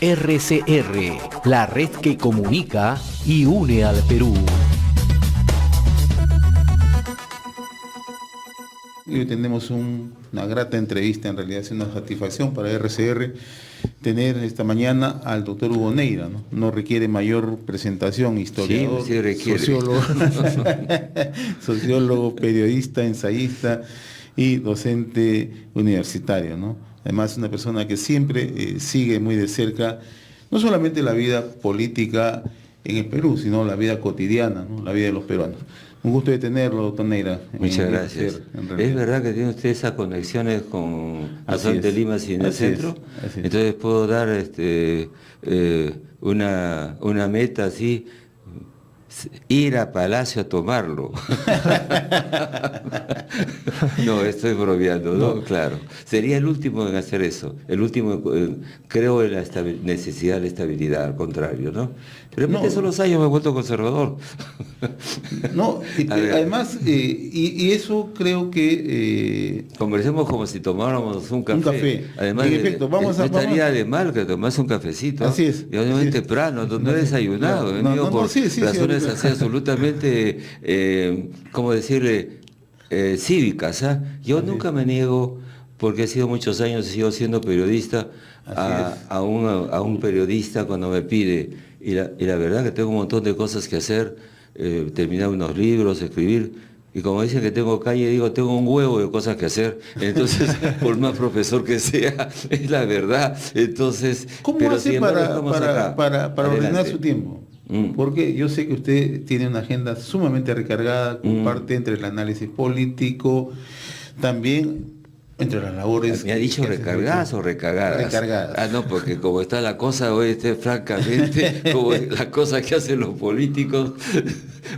RCR, la red que comunica y une al Perú. Hoy tenemos una grata entrevista, en realidad es una satisfacción para RCR tener esta mañana al doctor Hugo Neira, ¿no? No requiere mayor presentación, historiador, sí requiere. sociólogo, periodista, ensayista y docente universitario, ¿no? Además, una persona que siempre sigue muy de cerca no solamente la vida política en el Perú, sino la vida cotidiana, ¿no? La vida de los peruanos. Un gusto de tenerlo, doctor Neira. Muchas gracias. ¿Es verdad que tiene usted esas conexiones con los de Lima y en el centro? Así es. Entonces puedo dar una meta así, ir a Palacio a tomarlo. No, estoy bromeando, ¿no? Claro. Sería el último en hacer eso. El último, creo en la necesidad de la estabilidad, al contrario, ¿no? De repente son los años me he vuelto conservador. No, además, y eso creo que... Conversemos como si tomáramos un café. Un café. Además, en efecto, no estaría de mal que tomase un cafecito. Así es. Y obviamente temprano, no he desayunado. He venido por razones así absolutamente, ¿cómo decirle? Cívicas. Yo nunca me niego, porque he sido muchos años y sigo siendo periodista, a un periodista cuando me pide. Y la verdad que tengo un montón de cosas que hacer, terminar unos libros, escribir, y como dicen que tengo calle, digo, tengo un huevo de cosas que hacer. Entonces, por más profesor que sea, es la verdad. Entonces, ¿cómo hace para ordenar su tiempo? Porque yo sé que usted tiene una agenda sumamente recargada, comparte entre el análisis político, también entre las labores... ¿Me ha dicho recargadas o recagadas? Recargadas. No, porque como está la cosa hoy, francamente, como la cosa que hacen los políticos...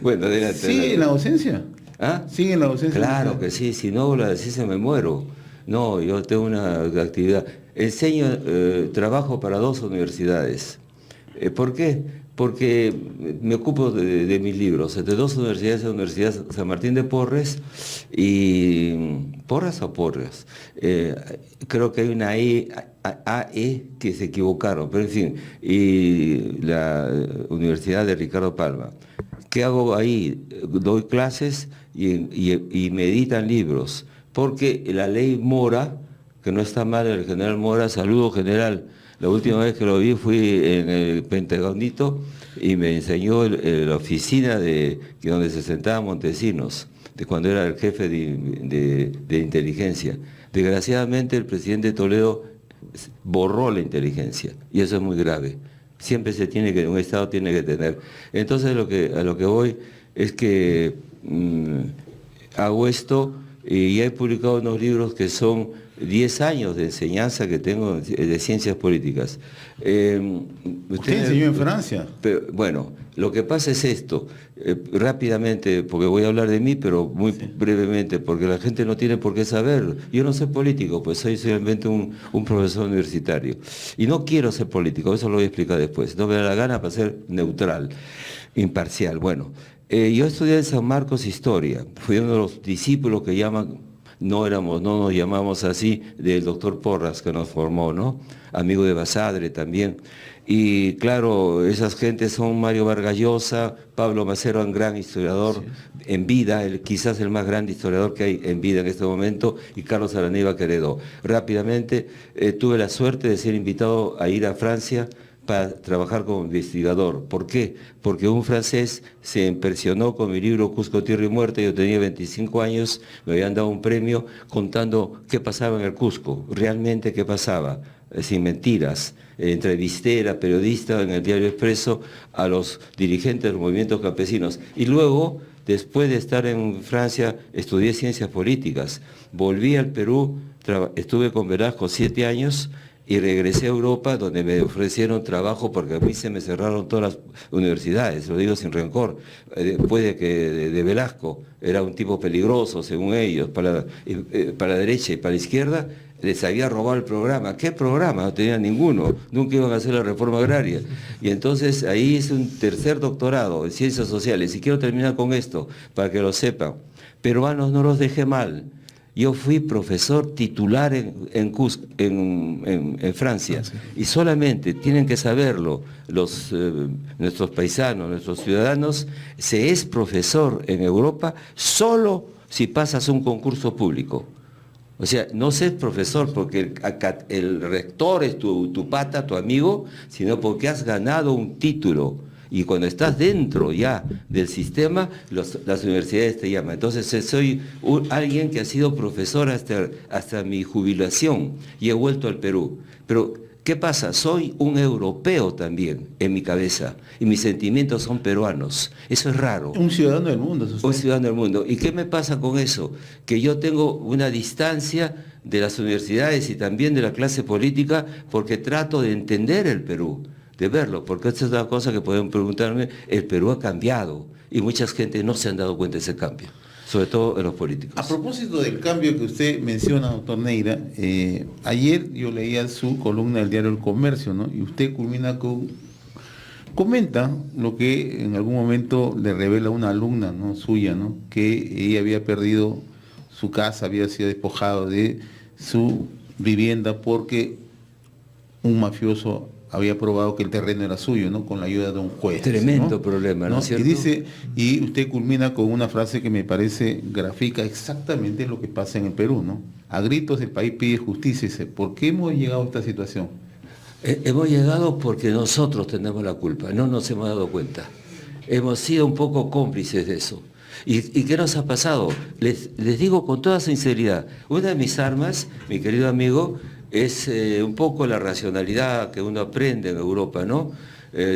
Bueno, adelante. ¿Sigue en la docencia? ¿Ah? ¿Sigue en la docencia? Claro que sí, si no la docencia me muero. No, yo tengo una actividad. Enseño, trabajo para 2 universidades. ¿Por qué? Porque me ocupo de mis libros, de 2 universidades, la Universidad San Martín de Porres y... ¿Porras o Porres? Creo que hay una AE que se equivocaron, pero en fin, y la Universidad de Ricardo Palma. ¿Qué hago ahí? Doy clases y me editan libros, porque la ley Mora, que no está mal, el general Mora, saludo general. La última vez que lo vi fui en el Pentagonito y me enseñó la oficina donde se sentaba Montesinos, de cuando era el jefe de inteligencia. Desgraciadamente el presidente Toledo borró la inteligencia y eso es muy grave. Siempre un Estado tiene que tener. Entonces a lo que voy es que hago esto y ya he publicado unos libros que son 10 años de enseñanza que tengo de ciencias políticas. ¿Usted enseñó en Francia? Pero, bueno, lo que pasa es esto, rápidamente, porque voy a hablar de mí, pero muy brevemente, porque la gente no tiene por qué saber. Yo no soy político, pues soy simplemente un profesor universitario. Y no quiero ser político, eso lo voy a explicar después. No me da la gana para ser neutral, imparcial. Bueno, yo estudié en San Marcos Historia, fui uno de los discípulos que no nos llamamos así, del doctor Porras que nos formó, ¿no? Amigo de Basadre también. Y claro, esas gentes son Mario Vargas Llosa, Pablo Macero, un gran historiador en vida, quizás el más grande historiador que hay en vida en este momento, y Carlos Araneva que heredó. Rápidamente tuve la suerte de ser invitado a ir a Francia para trabajar como investigador. ¿Por qué? Porque un francés se impresionó con mi libro Cusco, Tierra y Muerte. Yo tenía 25 años, me habían dado un premio contando qué pasaba en el Cusco, realmente qué pasaba, sin mentiras. Entrevisté, era periodista en el Diario Expreso, a los dirigentes de los movimientos campesinos. Y luego, después de estar en Francia, estudié ciencias políticas. Volví al Perú, estuve con Velasco 7 años, y regresé a Europa, donde me ofrecieron trabajo porque a mí se me cerraron todas las universidades, lo digo sin rencor, después de Velasco, era un tipo peligroso según ellos, para la derecha y para la izquierda, les había robado el programa. ¿Qué programa? No tenían ninguno, nunca iban a hacer la reforma agraria. Y entonces ahí hice un tercer doctorado en ciencias sociales, y quiero terminar con esto, para que lo sepan. Peruanos, no los dejé mal. Yo fui profesor titular en Francia, y solamente tienen que saberlo nuestros paisanos, nuestros ciudadanos, se es profesor en Europa solo si pasas un concurso público. O sea, no seas profesor porque el rector es tu pata, tu amigo, sino porque has ganado un título. Y cuando estás dentro ya del sistema, las universidades te llaman. Entonces soy alguien que ha sido profesor hasta mi jubilación y he vuelto al Perú. Pero, ¿qué pasa? Soy un europeo también en mi cabeza y mis sentimientos son peruanos. Eso es raro. Un ciudadano del mundo. ¿Es usted? Un ciudadano del mundo. ¿Y qué me pasa con eso? Que yo tengo una distancia de las universidades y también de la clase política porque trato de entender el Perú, de verlo, porque esta es una cosa que pueden preguntarme. El Perú ha cambiado y mucha gente no se han dado cuenta de ese cambio, sobre todo en los políticos. A propósito del cambio que usted menciona, doctor Neira, ayer yo leía su columna del diario El Comercio, ¿no? Y usted comenta lo que en algún momento le revela una alumna, ¿no?, suya, ¿no?, que ella había perdido su casa, había sido despojado de su vivienda porque un mafioso había probado que el terreno era suyo, ¿no?, con la ayuda de un juez. Tremendo, ¿no?, problema, ¿no es cierto? Y usted culmina con una frase que me parece grafica exactamente lo que pasa en el Perú, ¿no? A gritos el país pide justicia. Dice, ¿por qué hemos llegado a esta situación? Hemos llegado porque nosotros tenemos la culpa, no nos hemos dado cuenta. Hemos sido un poco cómplices de eso. ¿Y qué nos ha pasado? Les digo con toda sinceridad, una de mis armas, mi querido amigo, es un poco la racionalidad que uno aprende en Europa, ¿no?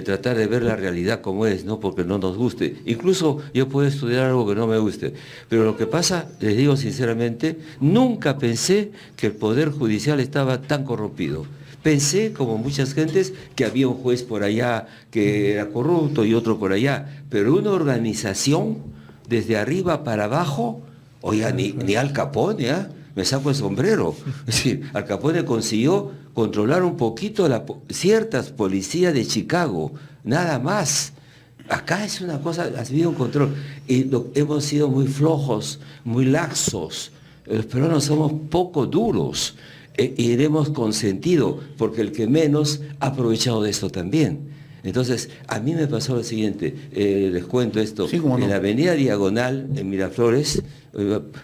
Tratar de ver la realidad como es, no porque no nos guste. Incluso yo puedo estudiar algo que no me guste, pero lo que pasa, les digo sinceramente, nunca pensé que el Poder Judicial estaba tan corrompido. Pensé, como muchas gentes, que había un juez por allá que era corrupto y otro por allá, pero una organización desde arriba para abajo, oiga, ni Al Capone, ¿eh?, me saco el sombrero. Es decir, Al Capone consiguió controlar un poquito ciertas policías de Chicago, nada más. Acá es una cosa, ha habido un control. Y hemos sido muy flojos, muy laxos. Los peruanos somos poco duros. Y hemos consentido, porque el que menos ha aprovechado de esto también. Entonces, a mí me pasó lo siguiente, les cuento esto, sí, en la avenida Diagonal, en Miraflores,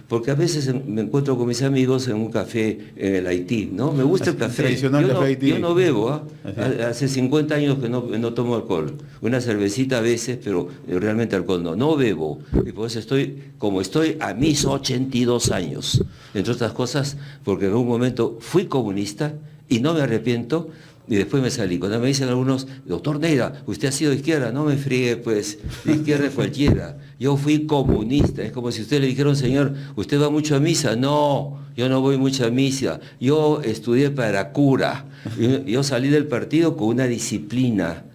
porque a veces me encuentro con mis amigos en un café en el Haití, ¿no? Me gusta el café. Tradicional café Haití. Yo no bebo, ¿eh? Hace 50 años que no tomo alcohol. Una cervecita a veces, pero realmente alcohol no bebo. Y por eso como estoy a mis 82 años. Entre otras cosas, porque en un momento fui comunista y no me arrepiento. Y después me salí. Cuando me dicen algunos, doctor Neira, usted ha sido de izquierda, no me friegue, pues, de izquierda cualquiera. Yo fui comunista. Es como si usted le dijera a un señor, ¿usted va mucho a misa? No, yo no voy mucho a misa. Yo estudié para cura. Yo salí del partido con una disciplina,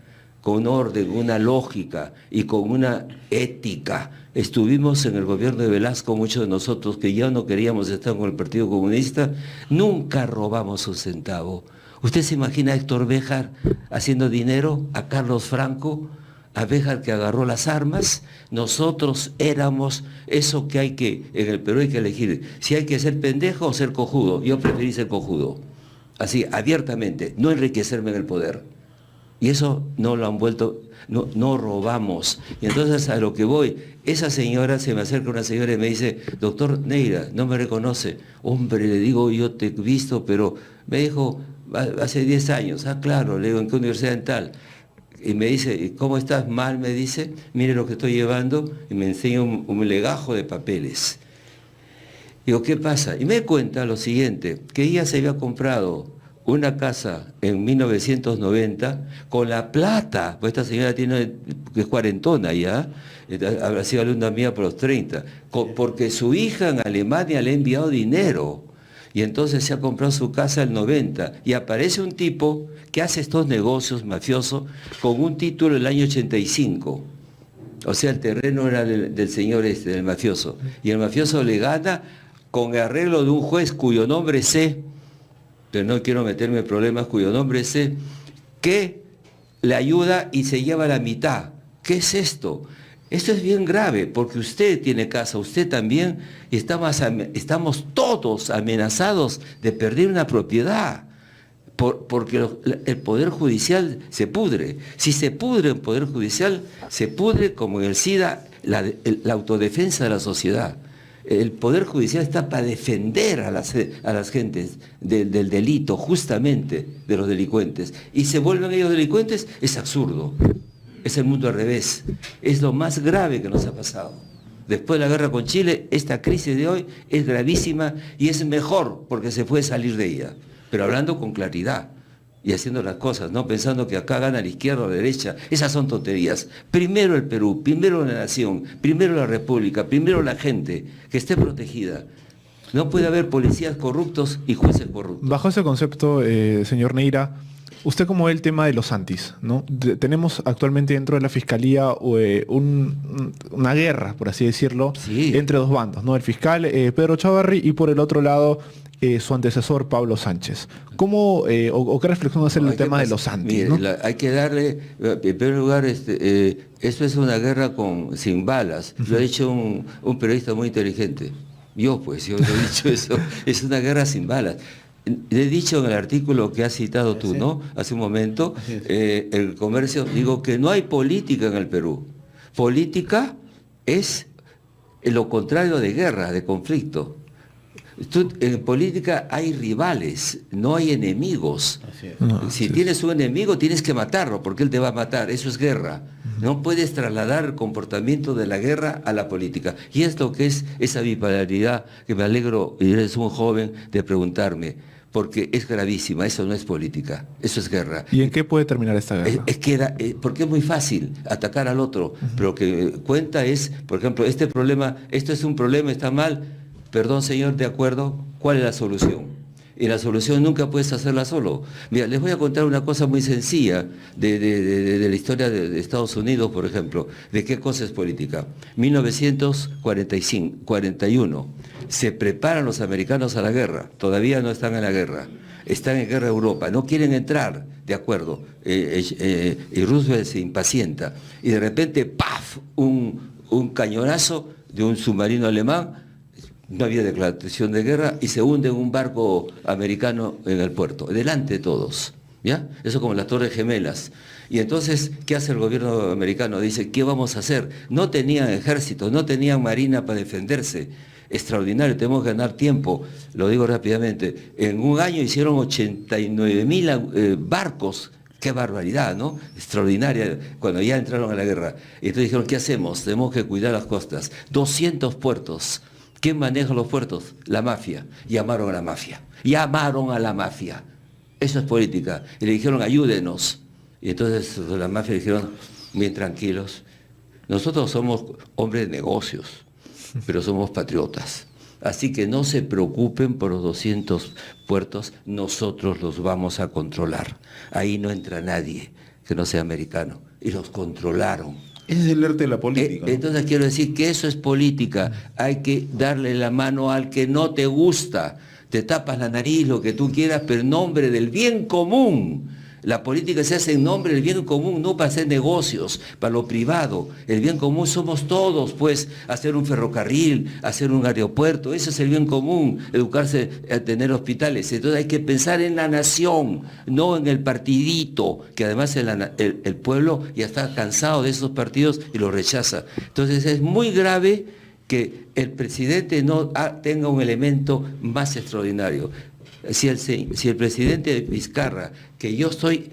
con un orden, una lógica y con una ética. Estuvimos en el gobierno de Velasco, muchos de nosotros que ya no queríamos estar con el Partido Comunista, nunca robamos un centavo. ¿Usted se imagina a Héctor Béjar haciendo dinero, a Carlos Franco, a Béjar que agarró las armas? Nosotros éramos eso que en el Perú hay que elegir, si hay que ser pendejo o ser cojudo. Yo preferí ser cojudo, así, abiertamente, no enriquecerme en el poder. Y eso no lo han vuelto, no robamos. Y entonces a lo que voy, esa señora, se me acerca una señora y me dice, doctor Neira, no me reconoce. Hombre, le digo, yo te he visto, pero me dijo, hace 10 años, claro, le digo, ¿en qué universidad en tal? Y me dice, ¿cómo estás? Mal, me dice, mire lo que estoy llevando, y me enseña un legajo de papeles. Digo, ¿qué pasa? Y me cuenta lo siguiente, que ella se había comprado una casa en 1990 con la plata, pues esta señora es cuarentona ya, habrá sido alumna mía por los 30, porque su hija en Alemania le ha enviado dinero. Y entonces se ha comprado su casa el 90 y aparece un tipo que hace estos negocios mafiosos con un título del año 85. O sea, el terreno era del señor del mafioso. Y el mafioso le gana con arreglo de un juez cuyo nombre sé, pero no quiero meterme en problemas, cuyo nombre sé, que le ayuda y se lleva la mitad. ¿Qué es esto? Esto es bien grave, porque usted tiene casa, usted también, y estamos todos amenazados de perder una propiedad, porque el Poder Judicial se pudre. Si se pudre el Poder Judicial, se pudre como en el SIDA la autodefensa de la sociedad. El Poder Judicial está para defender a las gentes del delito, justamente de los delincuentes. Y se vuelven ellos delincuentes, es absurdo. Es el mundo al revés. Es lo más grave que nos ha pasado. Después de la guerra con Chile, esta crisis de hoy es gravísima y es mejor porque se puede salir de ella. Pero hablando con claridad y haciendo las cosas, no pensando que acá gana la izquierda o la derecha. Esas son tonterías. Primero el Perú, primero la nación, primero la república, primero la gente, que esté protegida. No puede haber policías corruptos y jueces corruptos. Bajo ese concepto, señor Neira, usted cómo ve el tema de los antis, ¿no? Tenemos actualmente dentro de la Fiscalía una guerra, por así decirlo, sí, entre dos bandos, ¿no? El fiscal Pedro Chávarri y por el otro lado su antecesor Pablo Sánchez. ¿Cómo o qué reflexión hace el tema de los antis? Mire, ¿no? hay que darle, en primer lugar, esto es una guerra sin balas. Lo ha dicho un periodista muy inteligente. Yo lo he dicho eso. Es una guerra sin balas. Le he dicho en el artículo que has citado tú, ¿no? Hace un momento, el Comercio, digo que no hay política en el Perú. Política es lo contrario de guerra, de conflicto. En política hay rivales, no hay enemigos. Si tienes un enemigo, tienes que matarlo, porque él te va a matar. Eso es guerra. No puedes trasladar el comportamiento de la guerra a la política. Y es lo que es esa bipolaridad que me alegro, y eres un joven, de preguntarme, porque es gravísima. Eso no es política, eso es guerra. ¿Y en qué puede terminar esta guerra? Porque es muy fácil atacar al otro, pero lo que cuenta es, por ejemplo, esto es un problema, está mal. Perdón, señor, de acuerdo, ¿cuál es la solución? Y la solución nunca puedes hacerla solo. Mira, les voy a contar una cosa muy sencilla de la historia de Estados Unidos, por ejemplo, de qué cosa es política. 1941, se preparan los americanos a la guerra, todavía no están en la guerra, están en guerra Europa, no quieren entrar, de acuerdo, y Roosevelt se impacienta, y de repente, ¡paf!, un cañonazo de un submarino alemán. No había declaración de guerra y se hunde un barco americano en el puerto, delante de todos, ¿ya? Eso como las Torres Gemelas. Y entonces, ¿qué hace el gobierno americano? Dice, ¿qué vamos a hacer? No tenían ejército, no tenían marina para defenderse. Extraordinario, tenemos que ganar tiempo. Lo digo rápidamente. En un año hicieron 89.000 barcos. Qué barbaridad, ¿no? Extraordinaria, cuando ya entraron a la guerra. Y entonces dijeron, ¿qué hacemos? Tenemos que cuidar las costas. 200 puertos. ¿Quién maneja los puertos? La mafia. Llamaron a la mafia. Llamaron a la mafia. Eso es política. Y le dijeron, ayúdenos. Y entonces la mafia dijeron, bien tranquilos, nosotros somos hombres de negocios, pero somos patriotas. Así que no se preocupen por los 200 puertos, nosotros los vamos a controlar. Ahí no entra nadie que no sea americano. Y los controlaron. Ese es el arte de la política, ¿no? Entonces quiero decir que eso es política. Hay que darle la mano al que no te gusta. Te tapas la nariz, lo que tú quieras, pero en nombre del bien común. La política se hace en nombre del bien común, no para hacer negocios, para lo privado. El bien común somos todos, pues, hacer un ferrocarril, hacer un aeropuerto, eso es el bien común, educarse, tener hospitales. Entonces hay que pensar en la nación, no en el partidito, que además el pueblo ya está cansado de esos partidos y los rechaza. Entonces es muy grave que el presidente no tenga un elemento más extraordinario. Si el presidente Vizcarra, que yo estoy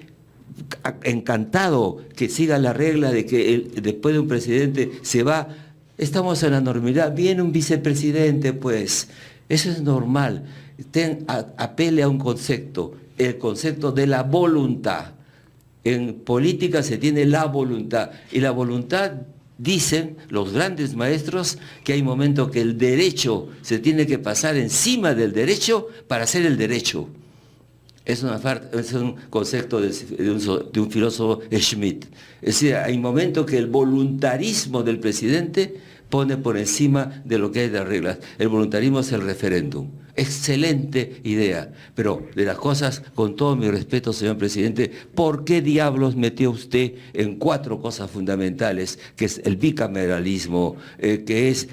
encantado que siga la regla de que después de un presidente se va, estamos en la normalidad, viene un vicepresidente, pues, eso es normal. Apele a un concepto, el concepto de la voluntad. En política se tiene la voluntad, y la voluntad, dicen los grandes maestros, que hay momentos que el derecho se tiene que pasar encima del derecho para hacer el derecho. Es un concepto de un filósofo Schmitt. Es decir, hay momentos que el voluntarismo del presidente pone por encima de lo que hay de reglas. El voluntarismo es el referéndum. Excelente idea, pero de las cosas, con todo mi respeto, señor presidente, ¿por qué diablos metió usted en 4 cosas fundamentales, que es el bicameralismo, que es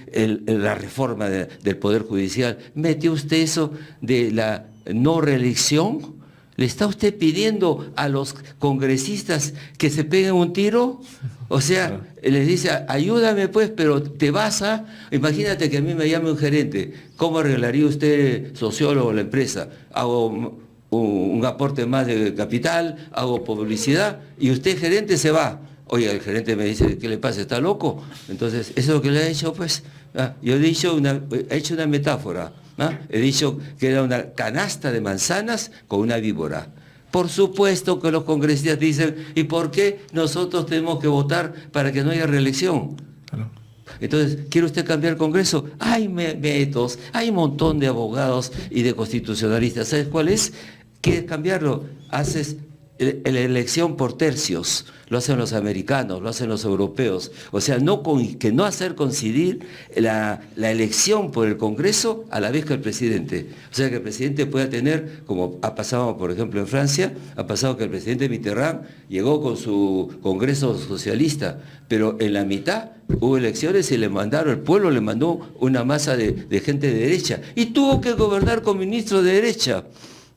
la reforma del Poder Judicial? ¿Metió usted eso de la no reelección? ¿Le está usted pidiendo a los congresistas que se peguen un tiro? O sea, les dice, ayúdame pues, pero te vas a... Imagínate que a mí me llame un gerente. ¿Cómo arreglaría usted, sociólogo, la empresa? Hago un aporte más de capital, hago publicidad, y usted, gerente, se va. Oye, el gerente me dice, ¿qué le pasa? ¿Está loco? Entonces, eso es lo que le he hecho, pues. Yo he hecho una metáfora. He dicho que era una canasta de manzanas con una víbora. Por supuesto que los congresistas dicen, ¿y por qué nosotros tenemos que votar para que no haya reelección? Claro. Entonces, ¿quiere usted cambiar el Congreso? Hay métodos, hay un montón de abogados y de constitucionalistas. ¿Sabes cuál es? ¿Quieres cambiarlo? Haces la elección por tercios. Lo hacen los americanos, lo hacen los europeos. O sea, que no hacer coincidir la elección por el Congreso a la vez que el presidente. O sea, que el presidente pueda tener, como ha pasado, por ejemplo, en Francia, ha pasado que el presidente Mitterrand llegó con su Congreso socialista, pero en la mitad hubo elecciones y el pueblo le mandó una masa de gente de derecha. Y tuvo que gobernar con ministros de derecha.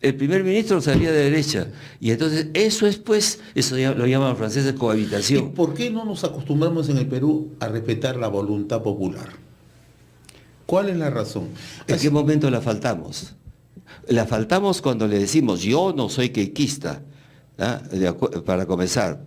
El primer ministro salía de derecha. Y entonces eso es, pues, eso ya lo llaman los franceses cohabitación. ¿Y por qué no nos acostumbramos en el Perú a respetar la voluntad popular? ¿Cuál es la razón? ¿En qué momento la faltamos? La faltamos cuando le decimos, yo no soy queiquista, para comenzar,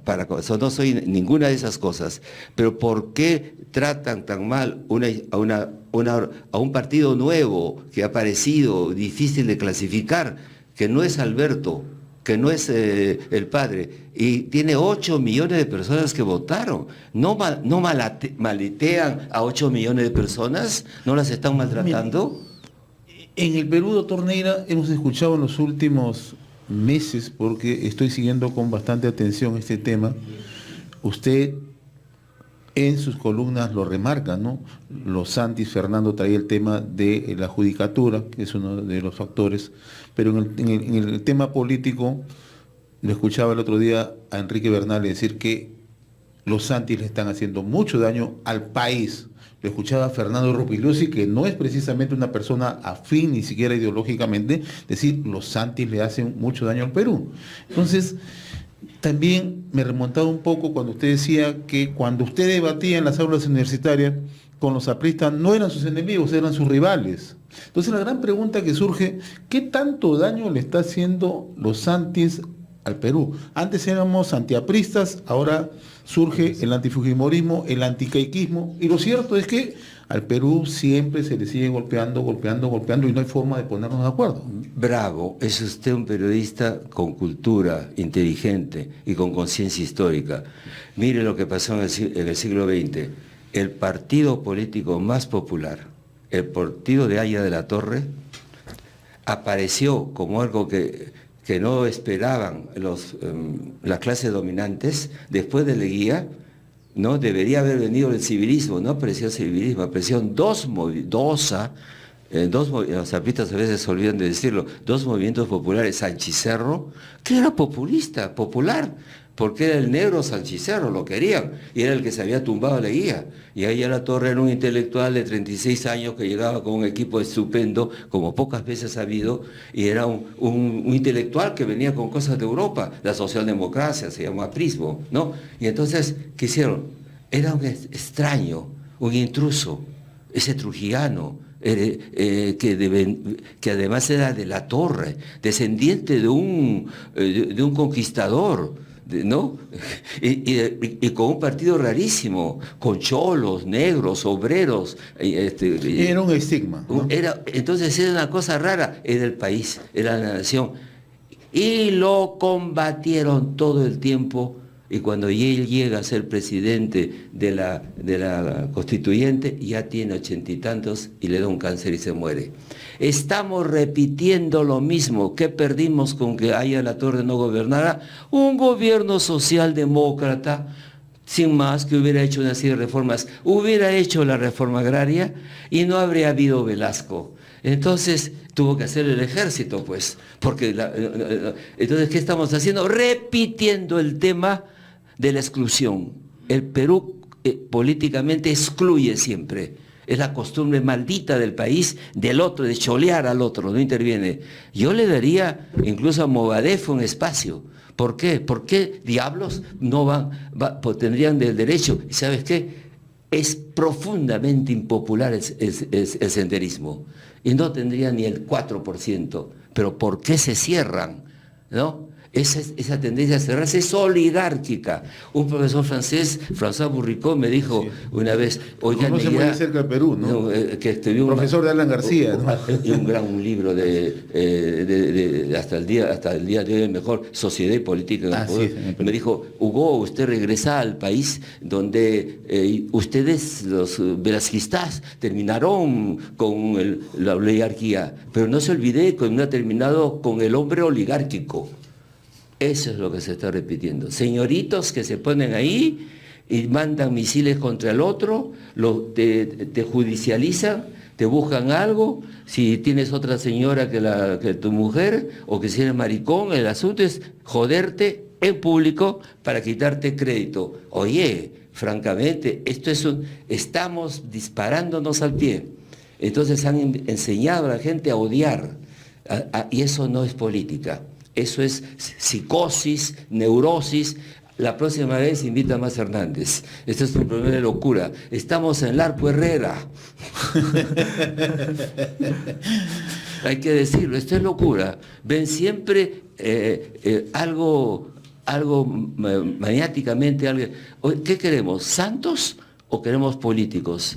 no soy ninguna de esas cosas. Pero ¿por qué tratan tan mal a un partido nuevo que ha aparecido, difícil de clasificar, que no es Alberto, que no es el padre, y tiene 8 millones de personas que votaron? ¿No maletean a 8 millones de personas? ¿No las están maltratando? En el Perú, doctor Neira, hemos escuchado en los últimos meses, porque estoy siguiendo con bastante atención este tema, usted en sus columnas lo remarca, ¿no? Los Santis, Fernando traía el tema de la judicatura, que es uno de los factores, pero en el tema político, lo escuchaba el otro día a Enrique Bernal decir que los Santis le están haciendo mucho daño al país. Lo escuchaba a Fernando Rupilusi, que no es precisamente una persona afín ni siquiera ideológicamente, decir los Santis le hacen mucho daño al Perú. Entonces, también me remontaba un poco cuando usted decía que cuando usted debatía en las aulas universitarias con los apristas, no eran sus enemigos, eran sus rivales. Entonces la gran pregunta que surge, ¿qué tanto daño le está haciendo los Santis al Perú? Antes éramos antiapristas, ahora surge el antifujimorismo, el anticaiquismo, y lo cierto es que al Perú siempre se le sigue golpeando y no hay forma de ponernos de acuerdo. Bravo, es usted un periodista con cultura, inteligente y con conciencia histórica. Mire lo que pasó en el siglo XX. El partido político más popular, el partido de Haya de la Torre, apareció como algo que no esperaban las clases dominantes después de Leguía. No debería haber venido el civilismo, no apareció el civilismo, aparecieron los apristas a veces se olvidan de decirlo, 2 movimientos populares, Sanchicerro, que era popular, porque era el negro Sanchicerro, lo querían, y era el que se había tumbado a Leguía. Y ahí a la Torre era un intelectual de 36 años que llegaba con un equipo estupendo, como pocas veces ha habido, y era un intelectual que venía con cosas de Europa, la socialdemocracia, se llama aprismo, ¿no? Y entonces, ¿qué hicieron? Era un extraño, un intruso, ese trujillano, que además era de la Torre, descendiente de un conquistador, ¿no? Y con un partido rarísimo, con cholos, negros, obreros. Era un estigma, ¿no? Entonces era una cosa rara, era el país, era la nación. Y lo combatieron todo el tiempo, y cuando él llega a ser presidente de la constituyente, ya tiene 80 y tantos y le da un cáncer y se muere. Estamos repitiendo lo mismo que perdimos con que Haya la Torre no gobernara, un gobierno socialdemócrata sin más, que hubiera hecho una serie de reformas. Hubiera hecho la reforma agraria y no habría habido Velasco. Entonces tuvo que hacer el ejército, pues, porque entonces, ¿qué estamos haciendo? Repitiendo el tema de la exclusión. El Perú políticamente excluye siempre. Es la costumbre maldita del país, del otro, de cholear al otro, no interviene. Yo le daría incluso a Movadef un espacio. ¿Por qué? ¿Por qué diablos no tendrían el derecho? ¿Y sabes qué? Es profundamente impopular el senderismo y no tendría ni el 4%. Pero ¿por qué se cierran? ¿No? Esa tendencia a cerrarse es oligárquica. Un profesor francés, François Bourricot, me dijo una vez, oigan, conoce muy cerca de Perú, ¿no? Que escribió profesor de Alan García, ¿no? un gran libro hasta el día de hoy, el mejor, Sociedad y Política en el Poder. Me dijo, Hugo, usted regresa al país donde ustedes, los velasquistas, terminaron con la oligarquía, pero no se olvide que no ha terminado con el hombre oligárquico. Eso es lo que se está repitiendo. Señoritos que se ponen ahí y mandan misiles contra el otro, te judicializan, te buscan algo. Si tienes otra señora que tu mujer, o que si eres maricón, el asunto es joderte en público para quitarte crédito. Oye, francamente, estamos disparándonos al pie. Entonces han enseñado a la gente a odiar, y eso no es política. Eso es psicosis, neurosis. La próxima vez invita a Más Hernández. Esto es un problema de locura. Estamos en el Arco Herrera. Hay que decirlo, esto es locura. Ven siempre algo maniáticamente. ¿Qué queremos? ¿Santos o queremos políticos?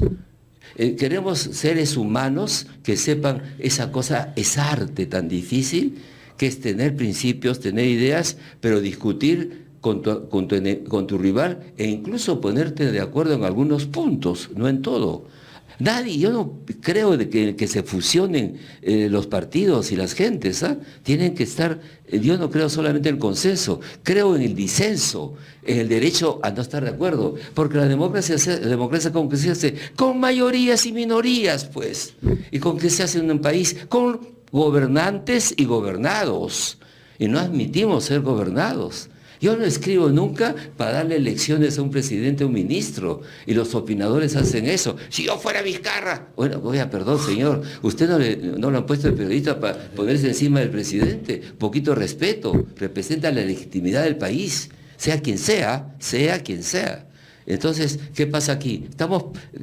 Queremos seres humanos que sepan esa cosa, esa arte tan difícil, que es tener principios, tener ideas, pero discutir con tu rival e incluso ponerte de acuerdo en algunos puntos, no en todo. Yo no creo de que se fusionen los partidos y las gentes, ¿ah? Tienen que estar, yo no creo solamente en el consenso, creo en el disenso, en el derecho a no estar de acuerdo, porque la democracia con que se hace, con mayorías y minorías, pues, y con que se hace en un país, con gobernantes y gobernados, y no admitimos ser gobernados. Yo no escribo nunca para darle lecciones a un presidente o un ministro, y los opinadores hacen eso. Si yo fuera Vizcarra, bueno, perdón señor, usted no lo han puesto el periodista para ponerse encima del presidente. Poquito respeto, representa la legitimidad del país, sea quien sea, sea quien sea. Entonces, ¿qué pasa aquí?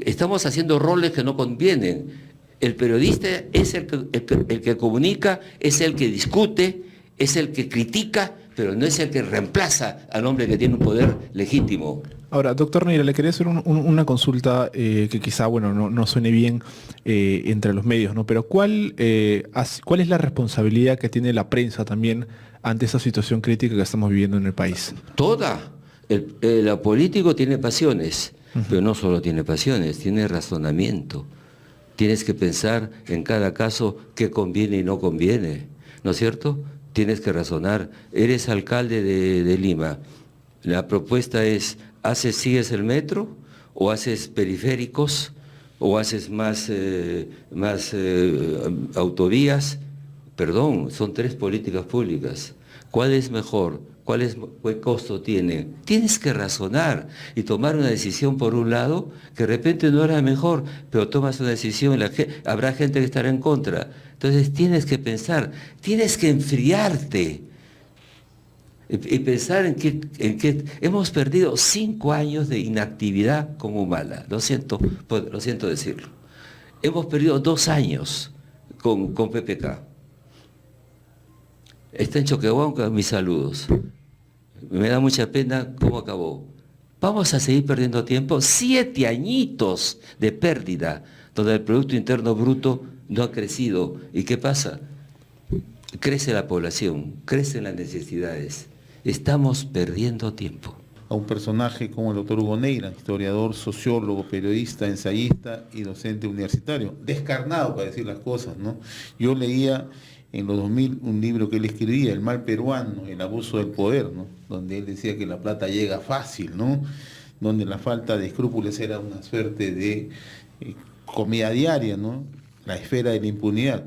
Estamos haciendo roles que no convienen. El periodista es el que comunica, es el que discute, es el que critica, pero no es el que reemplaza al hombre que tiene un poder legítimo. Ahora, doctor Neira, le quería hacer una consulta que quizá, bueno, no suene bien entre los medios, ¿no? Pero ¿cuál es la responsabilidad que tiene la prensa también ante esa situación crítica que estamos viviendo en el país? Toda. El político tiene pasiones, pero no solo tiene pasiones, tiene razonamiento. Tienes que pensar en cada caso qué conviene y no conviene, ¿no es cierto? Tienes que razonar. Eres alcalde de Lima. La propuesta es, ¿sigues el metro? ¿O haces periféricos? ¿O haces más autovías? Perdón, son 3 políticas públicas. ¿Cuál es mejor? ¿Qué costo tiene? Tienes que razonar y tomar una decisión por un lado que de repente no era mejor, pero tomas una decisión y habrá gente que estará en contra. Entonces tienes que pensar, tienes que enfriarte y pensar en que hemos perdido 5 años de inactividad como Humala. Lo siento decirlo. Hemos perdido 2 años con PPK. Está en Choquehuanca, mis saludos. Me da mucha pena cómo acabó. Vamos a seguir perdiendo tiempo, 7 añitos de pérdida, donde el Producto Interno Bruto no ha crecido. ¿Y qué pasa? Crece la población, crecen las necesidades. Estamos perdiendo tiempo. A un personaje como el doctor Hugo Neira, historiador, sociólogo, periodista, ensayista y docente universitario, descarnado para decir las cosas, ¿no? Yo leía en los 2000 un libro que él escribía, El mal peruano, el abuso del poder, ¿no? Donde él decía que la plata llega fácil, ¿no? donde la falta de escrúpulos era una suerte de comida diaria, ¿no? La esfera de la impunidad.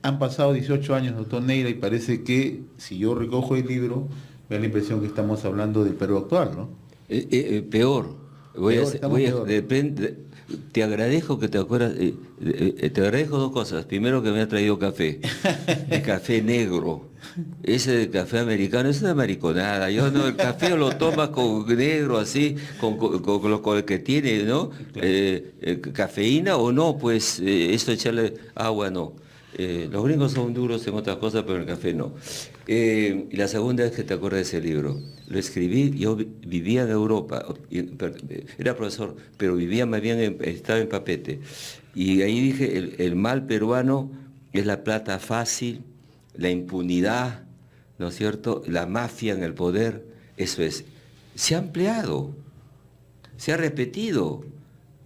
Han pasado 18 años, doctor Neira, y parece que, si yo recojo el libro, me da la impresión que estamos hablando del Perú actual, ¿no? Peor. Peor. Te agradezco que te acuerdas, te agradezco dos cosas. Primero, que me ha traído café, de café negro. Ese de café americano es una mariconada. Yo no, el café lo tomas con negro así, con el que tiene, ¿no? Cafeína o no, pues eso echarle agua no. Los gringos son duros en otras cosas, pero en el café no. Y la segunda es que te acuerdas de ese libro. Lo escribí, yo vivía en Europa, era profesor, pero vivía más bien, estaba en Papete. Y ahí dije, el mal peruano es la plata fácil, la impunidad, ¿no es cierto? La mafia en el poder, eso es. Se ha ampliado, se ha repetido.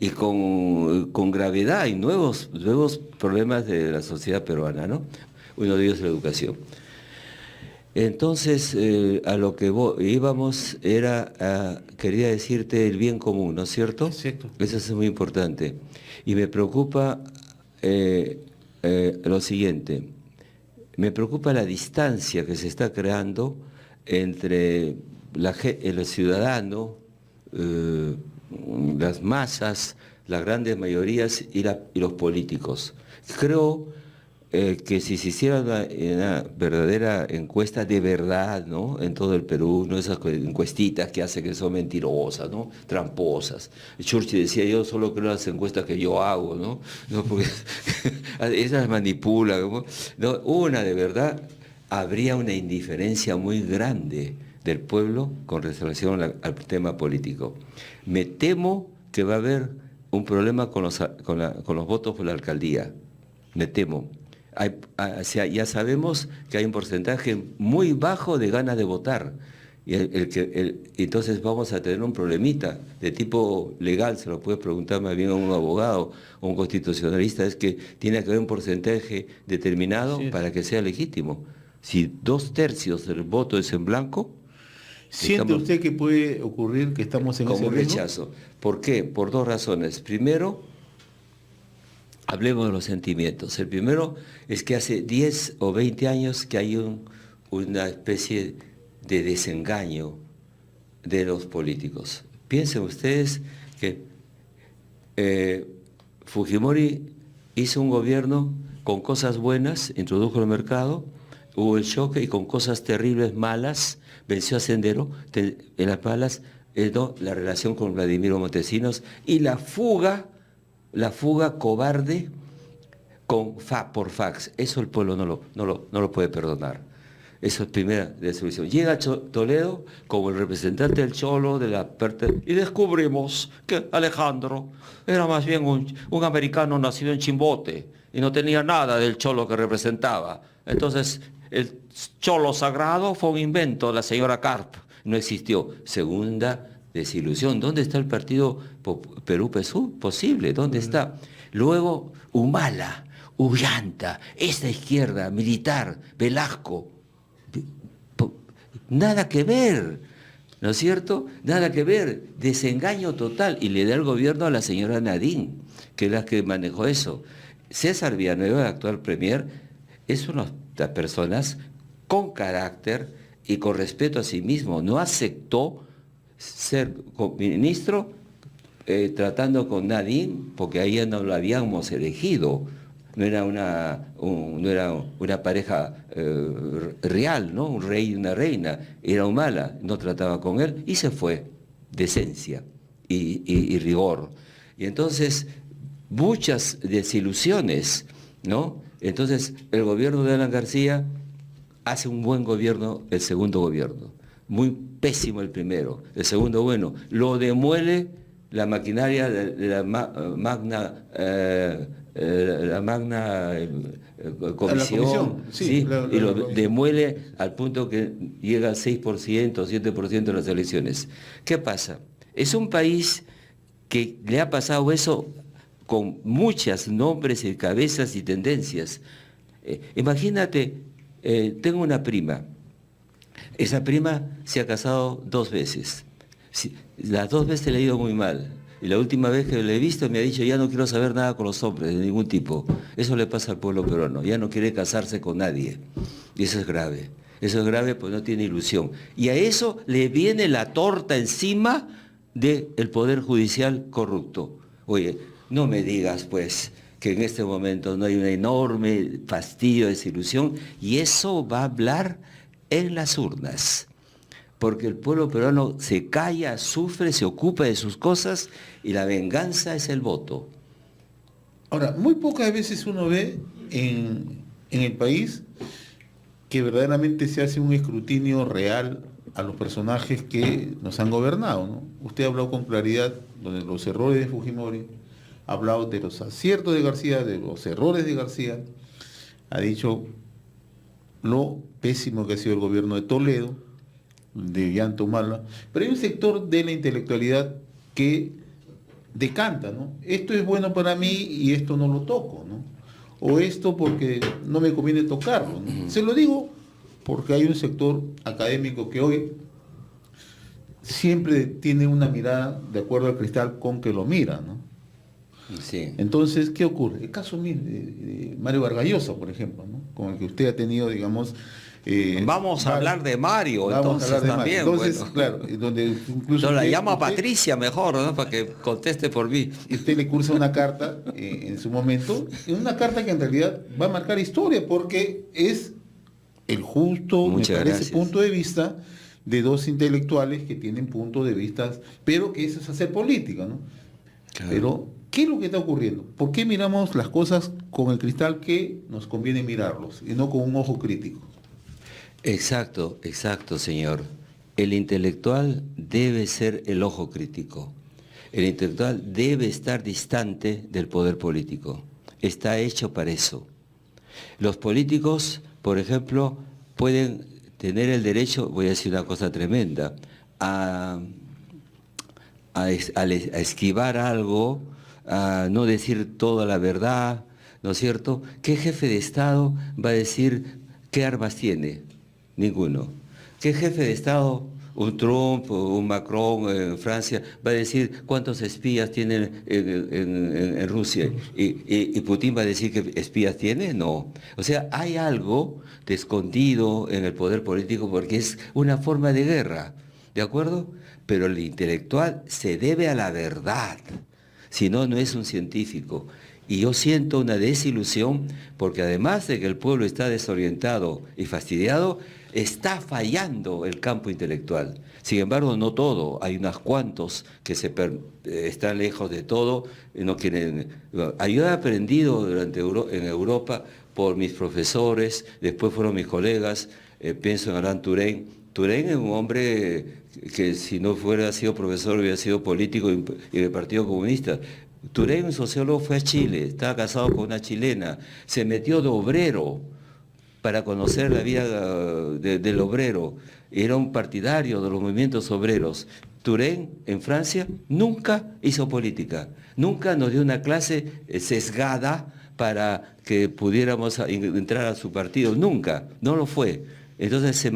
Y con gravedad y nuevos problemas de la sociedad peruana, ¿no? Uno de ellos es la educación. Entonces, a lo que íbamos era, quería decirte el bien común, ¿no es cierto? Exacto. Eso es muy importante. Y me preocupa lo siguiente, me preocupa la distancia que se está creando entre el ciudadano, las masas, las grandes mayorías y los políticos. Creo que si se hiciera una verdadera encuesta de verdad, ¿no? En todo el Perú, no esas encuestitas que hacen que son mentirosas, ¿no? Tramposas. Churchill decía, yo solo creo las encuestas que yo hago, ¿no? No, porque esas manipulan, ¿no? Una de verdad, habría una indiferencia muy grande del pueblo con relación al tema político. Me temo que va a haber un problema con los votos por la alcaldía. Me temo. Ya sabemos que hay un porcentaje muy bajo de ganas de votar. Y entonces vamos a tener un problemita de tipo legal, se lo puede preguntar más bien a un abogado o un constitucionalista, es que tiene que haber un porcentaje determinado para que sea legítimo. Si 2/3 del voto es en blanco, ¿siente usted que puede ocurrir que estamos en ese como riesgo? rechazo. ¿Por qué? Por dos razones. Primero, hablemos de los sentimientos. El primero es que hace 10 o 20 años que hay una especie de desengaño de los políticos. Piensen ustedes que Fujimori hizo un gobierno con cosas buenas, introdujo el mercado, hubo el choque y con cosas terribles, malas, venció a Sendero, en las malas, la relación con Vladimiro Montesinos y la fuga cobarde por fax. Eso el pueblo no lo puede perdonar. Eso es primera resolución. Llega Toledo como el representante del Cholo, de la y descubrimos que Alejandro era más bien un americano nacido en Chimbote y no tenía nada del Cholo que representaba. Entonces, el Cholo sagrado fue un invento de la señora Carp, no existió. Segunda desilusión. ¿Dónde está el partido Perú-PSUV? Posible, ¿dónde está? Luego, Humala, Ullanta, esta izquierda, militar, Velasco. Nada que ver, ¿no es cierto? Nada que ver, desengaño total. Y le da el gobierno a la señora Nadine, que es la que manejó eso. César Villanueva, el actual premier, es una de las personas con carácter y con respeto a sí mismo. No aceptó ser ministro tratando con Nadine, porque ahí ya no lo habíamos elegido. No era una pareja real, ¿no? Un rey y una reina. Era Humala, no trataba con él y se fue. Decencia y rigor. Y entonces, muchas desilusiones, ¿no? Entonces, el gobierno de Alan García hace un buen gobierno, el segundo gobierno. Muy pésimo el primero. El segundo, bueno, lo demuele la maquinaria de la magna comisión, sí, y lo demuele al punto que llega al 6%, 7% de las elecciones. ¿Qué pasa? Es un país que le ha pasado eso con muchos nombres y cabezas y tendencias. Imagínate, tengo una prima. Esa prima se ha casado 2 veces. Sí, las 2 veces le ha ido muy mal. Y la última vez que le he visto me ha dicho, ya no quiero saber nada con los hombres, de ningún tipo. Eso le pasa al pueblo peruano, ya no quiere casarse con nadie. Y eso es grave. Eso es grave porque no tiene ilusión. Y a eso le viene la torta encima del poder judicial corrupto. Oye, no me digas pues que en este momento no hay un enorme fastidio, desilusión, y eso va a hablar en las urnas. Porque el pueblo peruano se calla, sufre, se ocupa de sus cosas y la venganza es el voto. Ahora, muy pocas veces uno ve en el país que verdaderamente se hace un escrutinio real a los personajes que nos han gobernado, ¿no? Usted ha hablado con claridad de los errores de Fujimori, ha hablado de los aciertos de García, de los errores de García, ha dicho lo pésimo que ha sido el gobierno de Toledo, de Ollanta Humala, pero hay un sector de la intelectualidad que decanta, ¿no? Esto es bueno para mí y esto no lo toco, ¿no? O esto porque no me conviene tocarlo, ¿no? Se lo digo porque hay un sector académico que hoy siempre tiene una mirada de acuerdo al cristal con que lo mira, ¿no? Sí. Entonces, ¿qué ocurre? El caso de Mario Vargas Llosa, por ejemplo, ¿no? Con el que usted ha tenido, digamos... vamos a hablar de Mario, vamos entonces a hablar de también. Mario. Entonces, Bueno. claro, donde incluso... Yo la usted- llamo a usted- Patricia mejor, ¿no? Para que conteste por mí. y usted le cursa una carta en su momento, una carta que en realidad va a marcar historia, porque es el justo, Muchas me parece, gracias. punto de vista de dos intelectuales que tienen puntos de vista, pero que eso es hacer política, ¿no? Claro. Pero, ¿qué es lo que está ocurriendo? ¿Por qué miramos las cosas con el cristal que nos conviene mirarlos y no con un ojo crítico? Exacto, exacto, señor. El intelectual debe ser el ojo crítico. El intelectual debe estar distante del poder político. Está hecho para eso. Los políticos, por ejemplo, pueden tener el derecho, voy a decir una cosa tremenda, a esquivar algo, a no decir toda la verdad, ¿no es cierto? ¿Qué jefe de Estado va a decir qué armas tiene? Ninguno. ¿Qué jefe de Estado, un Trump o un Macron en Francia, va a decir cuántos espías tienen en Rusia? ¿Y Putin va a decir qué espías tiene? No. O sea, hay algo de escondido en el poder político porque es una forma de guerra, ¿de acuerdo? Pero el intelectual se debe a la verdad, si no, no es un científico. Y yo siento una desilusión porque además de que el pueblo está desorientado y fastidiado, está fallando el campo intelectual. Sin embargo, no todo, hay unos cuantos que están lejos de todo, no quieren... Yo he aprendido en Europa por mis profesores, después fueron mis colegas, pienso en Alain Touraine. Touraine es un hombre que si no hubiera sido profesor hubiera sido político y del Partido Comunista. Touraine, un sociólogo, fue a Chile, estaba casado con una chilena, se metió de obrero para conocer la vida del obrero, era un partidario de los movimientos obreros. Touraine, en Francia, nunca hizo política, nunca nos dio una clase sesgada para que pudiéramos entrar a su partido, nunca, no lo fue. Entonces,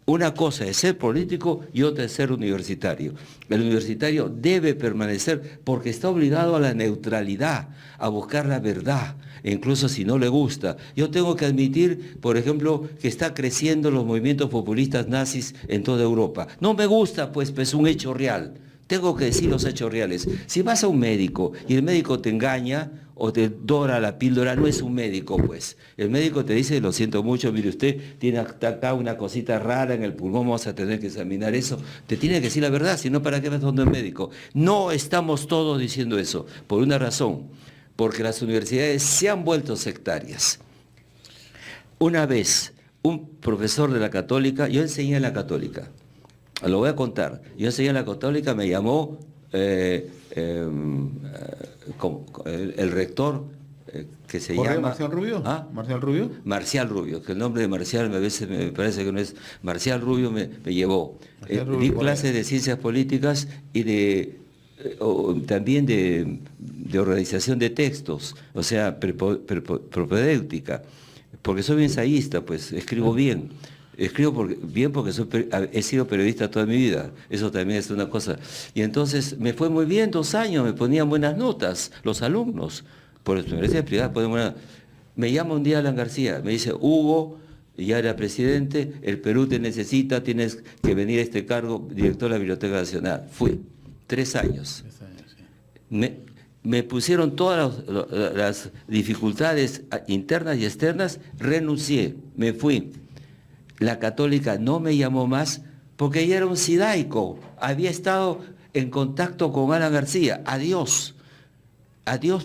una cosa es ser político y otra es ser universitario. El universitario debe permanecer porque está obligado a la neutralidad, a buscar la verdad, incluso si no le gusta. Yo tengo que admitir, por ejemplo, que está creciendo los movimientos populistas nazis en toda Europa. No me gusta, pues es un hecho real. Tengo que decir los hechos reales. Si vas a un médico y el médico te engaña o te dora la píldora, no es un médico, pues. El médico te dice, lo siento mucho, mire usted, tiene acá una cosita rara en el pulmón, vamos a tener que examinar eso. Te tiene que decir la verdad, si no, ¿para qué vas donde el médico? No estamos todos diciendo eso, por una razón, porque las universidades se han vuelto sectarias. Una vez, un profesor de la Católica, yo enseñé en la Católica, lo voy a contar. Yo enseñé en la Católica, me llamó el rector que se llama... ¿Marcial Rubio? ¿Ah? ¿Marcial Rubio? Marcial Rubio, que el nombre de Marcial a veces me parece que no es... Marcial Rubio me llevó. Marcial Rubio, Di ¿cuál clases es? de ciencias políticas y también de organización de textos, o sea, propedéutica, porque soy ensayista, pues escribo bien. Escribo porque he sido periodista toda mi vida, eso también es una cosa. Y entonces me fue muy bien 2 años, me ponían buenas notas los alumnos, por las universidades privadas. Me llama un día Alan García, me dice, Hugo, ya era presidente, el Perú te necesita, tienes que venir a este cargo, director de la Biblioteca Nacional. Fui, 3 años. 3 años, sí. Me pusieron todas las dificultades internas y externas, renuncié, me fui. La Católica no me llamó más porque ella era un sidaico, había estado en contacto con Alan García, adiós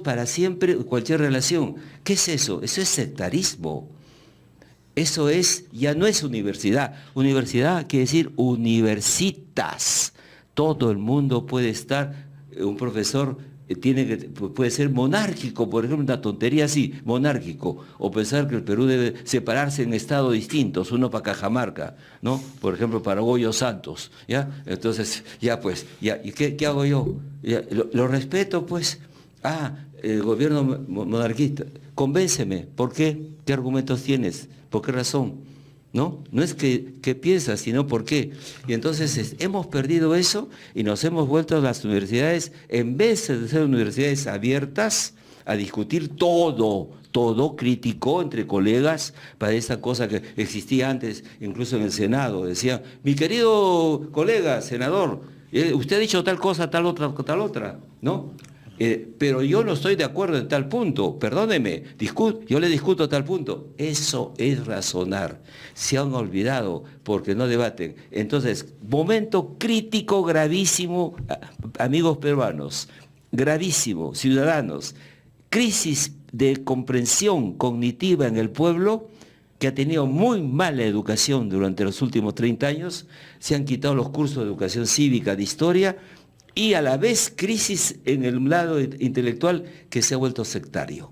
para siempre cualquier relación. ¿Qué es eso? Eso es sectarismo. Eso ya no es universidad. Universidad quiere decir universitas. Todo el mundo puede estar, un profesor puede ser monárquico, por ejemplo, una tontería así, monárquico, o pensar que el Perú debe separarse en estados distintos, uno para Cajamarca, ¿no? Por ejemplo, para Goyo Santos, ¿ya? Entonces, ¿y qué hago yo? Lo respeto, pues. El gobierno monarquista, convénceme, ¿por qué? ¿Qué argumentos tienes? ¿Por qué razón? ¿No? No es que piensas, sino por qué. Y entonces hemos perdido eso y nos hemos vuelto a las universidades, en vez de ser universidades abiertas, a discutir todo crítico entre colegas para esa cosa que existía antes, incluso en el Senado. Decían, mi querido colega, senador, usted ha dicho tal cosa, tal otra, ¿no? Pero yo no estoy de acuerdo en tal punto, perdóneme, yo le discuto a tal punto. Eso es razonar. Se han olvidado porque no debaten. Entonces, momento crítico gravísimo, amigos peruanos, gravísimo, ciudadanos, crisis de comprensión cognitiva en el pueblo, que ha tenido muy mala educación durante los últimos 30 años, se han quitado los cursos de educación cívica, de historia, y a la vez crisis en el lado intelectual que se ha vuelto sectario.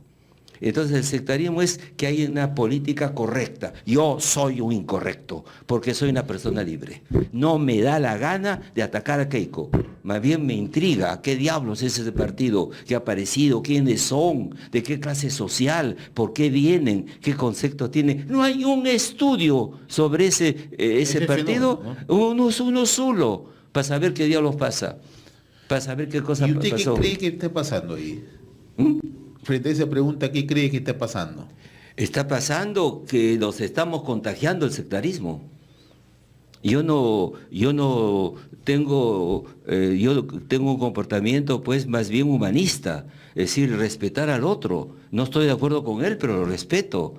Entonces el sectarismo es que hay una política correcta. Yo soy un incorrecto, porque soy una persona libre. No me da la gana de atacar a Keiko. Más bien me intriga, ¿qué diablos es ese partido que ha aparecido? ¿Quiénes son? ¿De qué clase social? ¿Por qué vienen? ¿Qué concepto tienen? No hay un estudio sobre ese partido, fenómeno, ¿no? Uno solo, para saber qué diablos pasa. Para saber qué cosa pasó. ¿Y usted qué cree que está pasando ahí? Frente a esa pregunta, ¿qué cree que está pasando? Está pasando que nos estamos contagiando el sectarismo. Yo tengo un comportamiento pues más bien humanista, es decir, respetar al otro. No estoy de acuerdo con él, pero lo respeto.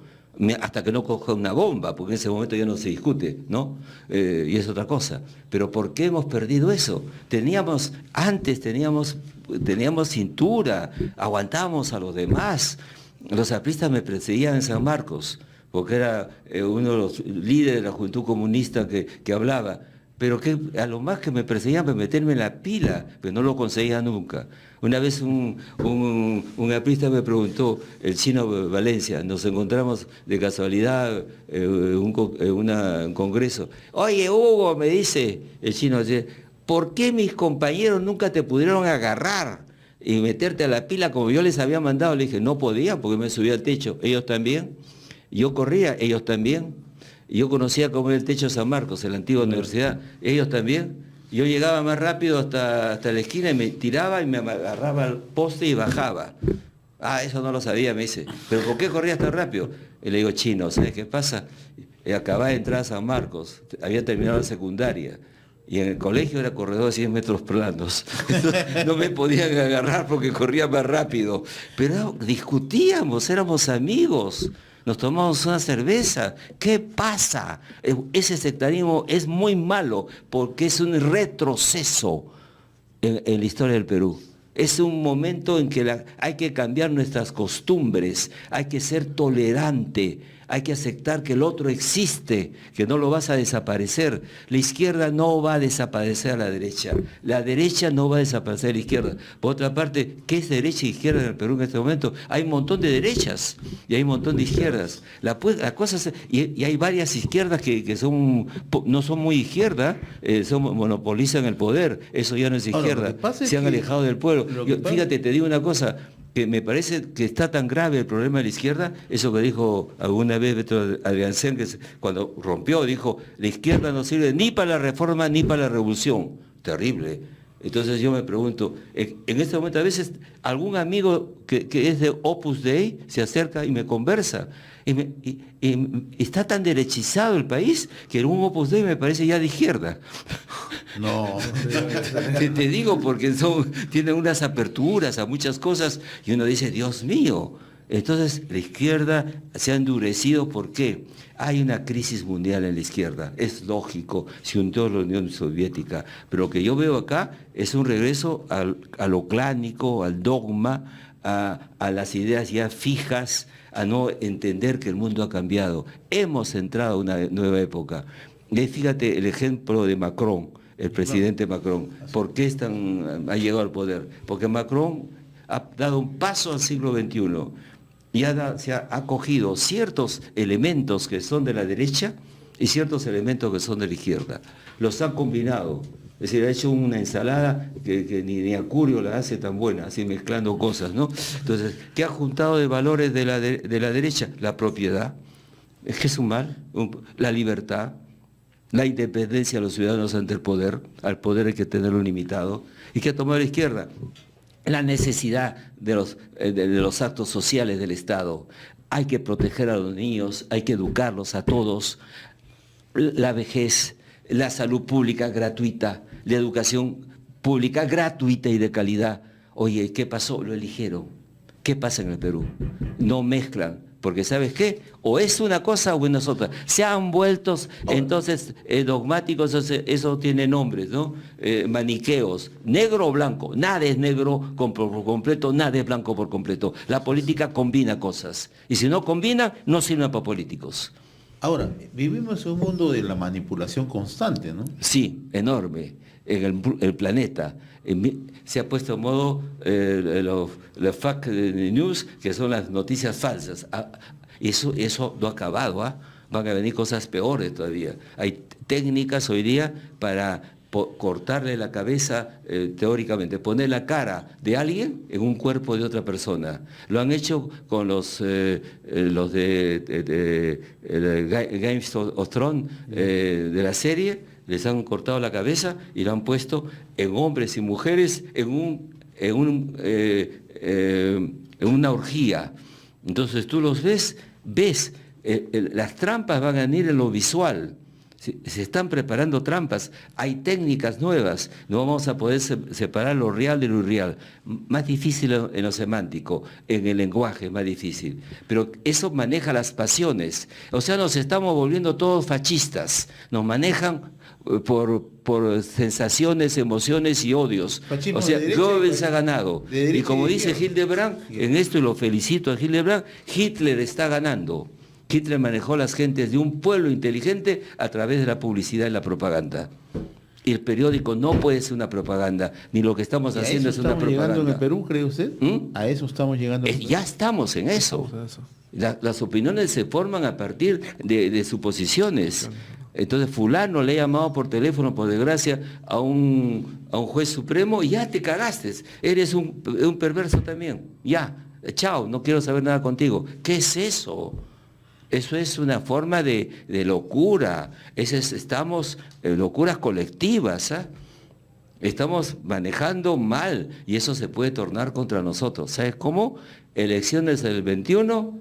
Hasta que no coja una bomba, porque en ese momento ya no se discute, ¿no? Y es otra cosa. Pero ¿por qué hemos perdido eso? Antes teníamos cintura, aguantábamos a los demás. Los apristas me perseguían en San Marcos, porque era uno de los líderes de la Juventud Comunista que hablaba. Pero a lo más que me perseguían para meterme en la pila, pero no lo conseguía nunca. Una vez un aprista me preguntó, el chino Valencia, nos encontramos de casualidad en un congreso. Oye, Hugo, me dice el chino, ¿por qué mis compañeros nunca te pudieron agarrar y meterte a la pila como yo les había mandado? Le dije, no podía porque me subía al techo. Ellos también. Yo corría, ellos también. Yo conocía cómo era el techo de San Marcos, en la antigua universidad. Ellos también. Yo llegaba más rápido hasta la esquina y me tiraba y me agarraba al poste y bajaba. Eso no lo sabía, me dice. ¿Pero por qué corrías tan rápido? Y le digo, chino, ¿sabes qué pasa? Acababa de entrar a San Marcos, había terminado la secundaria. Y en el colegio era corredor de 100 metros planos. Entonces, no me podían agarrar porque corría más rápido. Pero discutíamos, éramos amigos. Nos tomamos una cerveza. ¿Qué pasa? Ese sectarismo es muy malo porque es un retroceso en la historia del Perú. Es un momento en que hay que cambiar nuestras costumbres, hay que ser tolerante, hay que aceptar que el otro existe, que no lo vas a desaparecer. La izquierda no va a desaparecer a la derecha no va a desaparecer a la izquierda. Por otra parte, ¿qué es derecha e izquierda en el Perú en este momento? Hay un montón de derechas y hay un montón de izquierdas. La cosa y hay varias izquierdas que no son muy izquierda, monopolizan el poder, eso ya no es izquierda, se han alejado del pueblo. Fíjate, te digo una cosa, que me parece que está tan grave el problema de la izquierda, eso que dijo alguna vez Beto Algancén, que cuando rompió, dijo, la izquierda no sirve ni para la reforma ni para la revolución. Terrible. Entonces yo me pregunto, en este momento a veces algún amigo que es de Opus Dei se acerca y me conversa, y está tan derechizado el país que un Opus Dei me parece ya de izquierda. No. Te digo porque tienen unas aperturas a muchas cosas y uno dice, Dios mío. Entonces la izquierda se ha endurecido. ¿Por qué? Hay una crisis mundial en la izquierda, es lógico, se hundió la Unión Soviética, pero lo que yo veo acá es un regreso a lo clánico, al dogma, a las ideas ya fijas, a no entender que el mundo ha cambiado. Hemos entrado a una nueva época. Y fíjate el ejemplo de Macron, el presidente Macron. ¿Por qué ha llegado al poder? Porque Macron ha dado un paso al siglo XXI y se ha cogido ciertos elementos que son de la derecha y ciertos elementos que son de la izquierda. Los ha combinado. Es decir, ha hecho una ensalada que ni Acurio la hace tan buena, así mezclando cosas, ¿no? Entonces, ¿qué ha juntado de valores de la derecha? La propiedad, es que es un mal, la libertad, la independencia de los ciudadanos ante el poder, al poder hay que tenerlo limitado. ¿Y qué ha tomado la izquierda? La necesidad de los actos sociales del Estado. Hay que proteger a los niños, hay que educarlos a todos. La vejez, la salud pública gratuita, la educación pública gratuita y de calidad. Oye, ¿qué pasó? Lo eligieron. ¿Qué pasa en el Perú? No mezclan, porque ¿sabes qué? O es una cosa o es otra. Se han vuelto entonces dogmáticos, eso tiene nombres, ¿no? Maniqueos, negro o blanco. Nada es negro por completo, nada es blanco por completo. La política combina cosas. Y si no combina, no sirve para políticos. Ahora, vivimos en un mundo de la manipulación constante, ¿no? Sí, enorme, en el planeta. Se ha puesto en modo los fake news, que son las noticias falsas. Eso no ha acabado, ¿ah? Van a venir cosas peores todavía. Hay técnicas hoy día para cortarle la cabeza, teóricamente, poner la cara de alguien en un cuerpo de otra persona. Lo han hecho con los de Game of Thrones, de la serie, les han cortado la cabeza y lo han puesto en hombres y mujeres en una orgía. Entonces tú los ves, las trampas van a venir en lo visual. Se están preparando trampas, hay técnicas nuevas, no vamos a poder separar lo real de lo irreal. Más difícil en lo semántico, en el lenguaje es más difícil, pero eso maneja las pasiones. O sea, nos estamos volviendo todos fascistas, nos manejan por sensaciones, emociones y odios. Fascismo o sea, Goebbels ha ganado. Y como dice Hildebrand, en esto y lo felicito a Hildebrand, Hitler está ganando. Hitler manejó las gentes de un pueblo inteligente a través de la publicidad y la propaganda. Y el periódico no puede ser una propaganda, ni lo que estamos haciendo es una propaganda. ¿Estamos llegando en el Perú, cree usted? ¿A eso estamos llegando? Ya estamos en eso. Las opiniones se forman a partir de suposiciones. Entonces fulano le ha llamado por teléfono, por desgracia, a un juez supremo y ya te cagaste. Eres un perverso también. Ya, chao, no quiero saber nada contigo. ¿Qué es eso? Eso es una forma de locura. Estamos locuras colectivas, ¿eh? Estamos manejando mal y eso se puede tornar contra nosotros. ¿Sabes cómo? Elecciones del 21,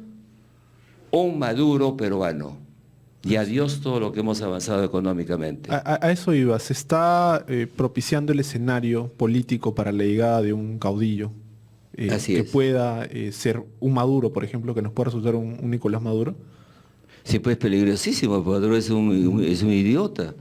un Maduro peruano. Y adiós todo lo que hemos avanzado económicamente. A eso iba. Se está propiciando el escenario político para la llegada de un caudillo que pueda ser un Maduro, por ejemplo, que nos pueda resultar un Nicolás Maduro. Sí, pues peligrosísimo. Maduro es un idiota.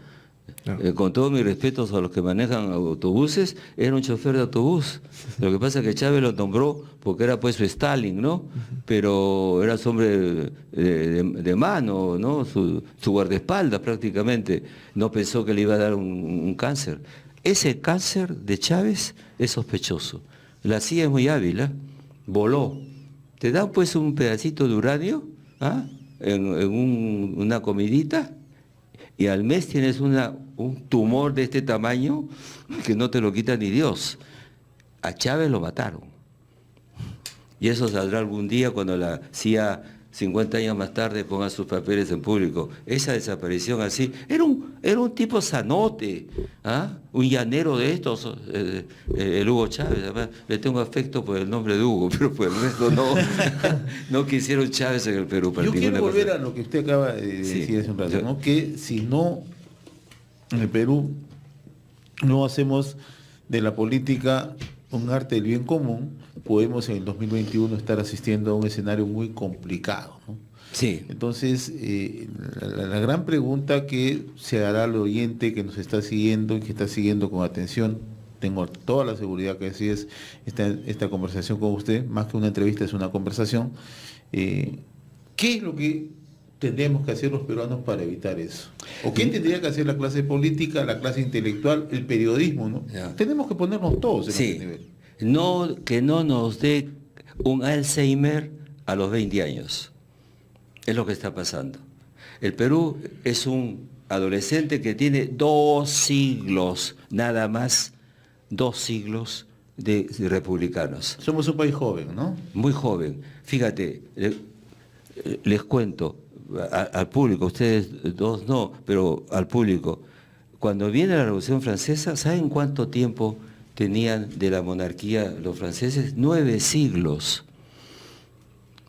Claro. Con todo mi respeto a los que manejan autobuses, era un chofer de autobús. Lo que pasa es que Chávez lo nombró porque era pues su Stalin, ¿no? Pero era su hombre de mano, ¿no? Su guardaespaldas prácticamente. No pensó que le iba a dar un cáncer. Ese cáncer de Chávez es sospechoso. La CIA es muy hábil, ¿eh? Voló. Te dan pues un pedacito de uranio, ¿ah? en una comidita, y al mes tienes un tumor de este tamaño que no te lo quita ni Dios. A Chávez lo mataron. Y eso saldrá algún día cuando la CIA 50 años más tarde ponga sus papeles en público. Esa desaparición así, era un tipo sanote, ¿ah? Un llanero de estos, el Hugo Chávez. Además, le tengo afecto por el nombre de Hugo, pero por el resto no, no quisieron Chávez en el Perú. Yo quiero volver a lo que usted acaba de decir hace un rato, ¿no? Que si no, en el Perú, no hacemos de la política un arte del bien común, podemos en el 2021 estar asistiendo a un escenario muy complicado, ¿no? Sí. Entonces, la gran pregunta que se hará al oyente que nos está siguiendo y que está siguiendo con atención, tengo toda la seguridad que así es esta conversación con usted, más que una entrevista es una conversación, ¿qué es lo que tendríamos que hacer los peruanos para evitar eso? ¿O qué tendría que hacer la clase política, la clase intelectual, el periodismo, ¿no? Ya. Tenemos que ponernos todos en ese nivel. No, que no nos dé un Alzheimer a los 20 años. Es lo que está pasando. El Perú es un adolescente que tiene 2 siglos, nada más, 2 siglos de republicanos. Somos un país joven, ¿no? Muy joven. Fíjate, les cuento al público, ustedes dos no, pero al público. Cuando viene la Revolución Francesa, ¿saben cuánto tiempo tenían de la monarquía los franceses? 9 siglos.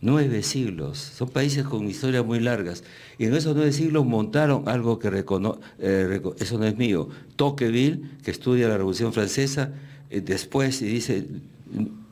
9 siglos. Son países con historias muy largas. Y en esos 9 siglos montaron algo que eso no es mío. Tocqueville, que estudia la Revolución Francesa, después y dice,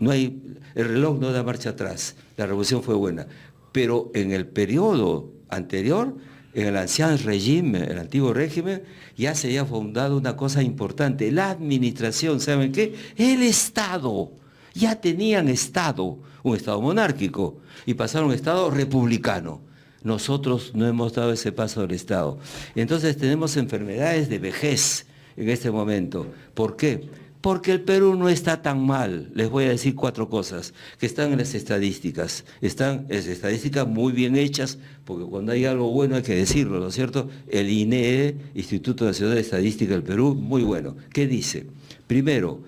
el reloj no da marcha atrás, la revolución fue buena. Pero en el periodo anterior, en el ancien régime, el antiguo régimen, ya se había fundado una cosa importante, la administración, ¿saben qué? El Estado. Ya tenían Estado, un Estado monárquico, y pasaron a un Estado republicano. Nosotros no hemos dado ese paso del Estado. Entonces tenemos enfermedades de vejez en este momento. ¿Por qué? Porque el Perú no está tan mal. Les voy a decir 4 cosas que están en las estadísticas. Están en las estadísticas muy bien hechas, porque cuando hay algo bueno hay que decirlo, ¿no es cierto? El INE, Instituto Nacional de Estadística del Perú, muy bueno. ¿Qué dice? Primero,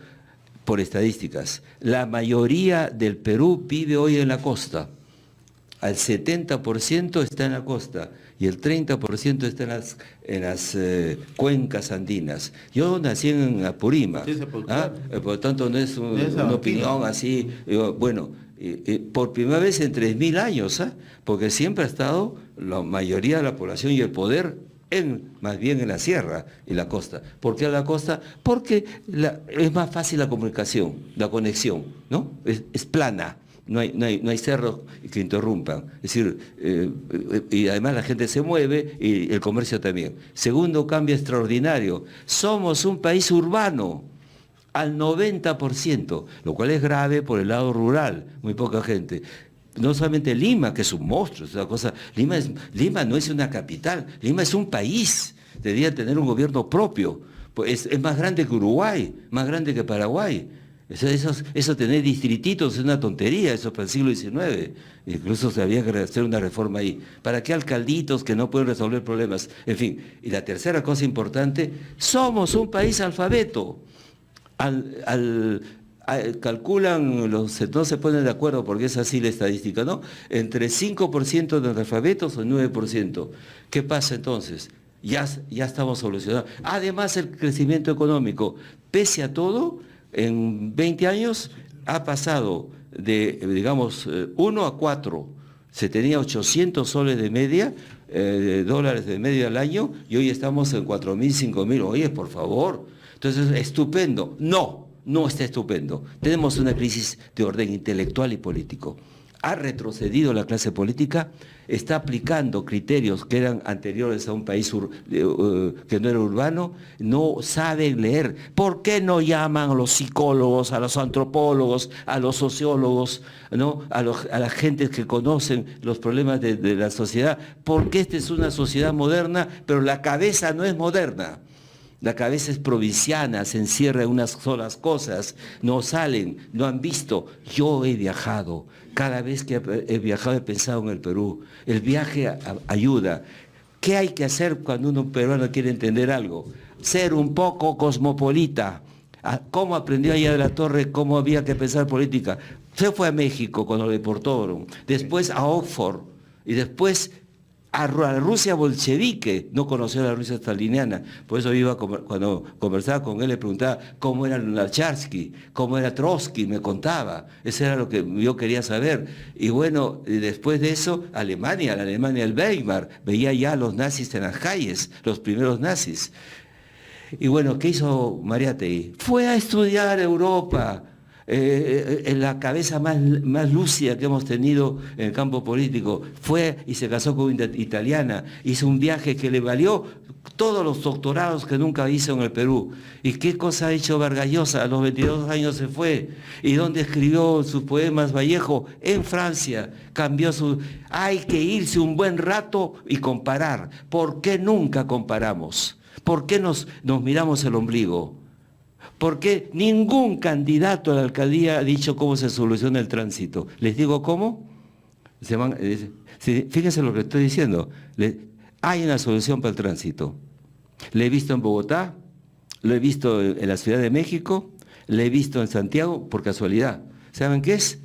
por estadísticas, la mayoría del Perú vive hoy en la costa. Al 70% está en la costa y el 30% está en las cuencas andinas. Yo nací en Apurímac, por lo tanto no es una opinión así. Bueno, por primera vez en 3.000 años, porque siempre ha estado la mayoría de la población y el poder más bien en la sierra y la costa. ¿Por qué a la costa? Porque es más fácil la comunicación, la conexión, ¿no? Es plana. No hay cerros que interrumpan. Es decir, y además la gente se mueve y el comercio también. Segundo cambio extraordinario, somos un país urbano al 90%, lo cual es grave por el lado rural, muy poca gente. No solamente Lima, que es un monstruo, es una cosa. Lima no es una capital, Lima es un país, debería tener un gobierno propio. Pues es más grande que Uruguay, más grande que Paraguay. Eso tener distrititos es una tontería, eso para el siglo XIX. Incluso se había que hacer una reforma ahí. ¿Para qué alcalditos que no pueden resolver problemas? En fin, y la tercera cosa importante, somos un país alfabeto. Calculan, no se ponen de acuerdo porque es así la estadística, ¿no? Entre 5% de analfabetos o 9%. ¿Qué pasa entonces? Ya estamos solucionando. Además, el crecimiento económico, pese a todo, en 20 años ha pasado de, digamos, 1 a 4. Se tenía 800 soles de media, dólares de media al año, y hoy estamos en 4.000, 5.000. Oye, por favor. Entonces, estupendo. No está estupendo. Tenemos una crisis de orden intelectual y político. Ha retrocedido la clase política, está aplicando criterios que eran anteriores a un país que no era urbano, no saben leer. ¿Por qué no llaman a los psicólogos, a los antropólogos, a los sociólogos, ¿no? a las gentes que conocen los problemas de la sociedad? Porque esta es una sociedad moderna, pero la cabeza no es moderna. La cabeza es provinciana, se encierra en unas solas cosas, no salen, no han visto. Yo he viajado, cada vez que he viajado he pensado en el Perú. El viaje ayuda. ¿Qué hay que hacer cuando un peruano quiere entender algo? Ser un poco cosmopolita. ¿Cómo aprendió allá de la Torre cómo había que pensar política? Se fue a México cuando lo deportaron, después a Oxford y después a la Rusia bolchevique, no conoció a la Rusia staliniana. Por eso cuando conversaba con él le preguntaba cómo era Lunacharsky, cómo era Trotsky, me contaba. Eso era lo que yo quería saber. Y bueno, después de eso, la Alemania del Weimar, veía ya a los nazis en las calles, los primeros nazis. Y bueno, ¿qué hizo Mariátegui? Fue a estudiar Europa. En la cabeza más lúcida que hemos tenido en el campo político. Fue y se casó con una italiana, hizo un viaje que le valió todos los doctorados que nunca hizo en el Perú. ¿Y qué cosa ha hecho Vargas Llosa? A los 22 años se fue. ¿Y dónde escribió sus poemas Vallejo? En Francia. Hay que irse un buen rato y comparar. ¿Por qué nunca comparamos? ¿Por qué nos miramos el ombligo? Porque ningún candidato a la alcaldía ha dicho cómo se soluciona el tránsito. ¿Les digo cómo? Fíjense lo que estoy diciendo. Hay una solución para el tránsito. Lo he visto en Bogotá, lo he visto en la Ciudad de México, lo he visto en Santiago por casualidad. ¿Saben qué es?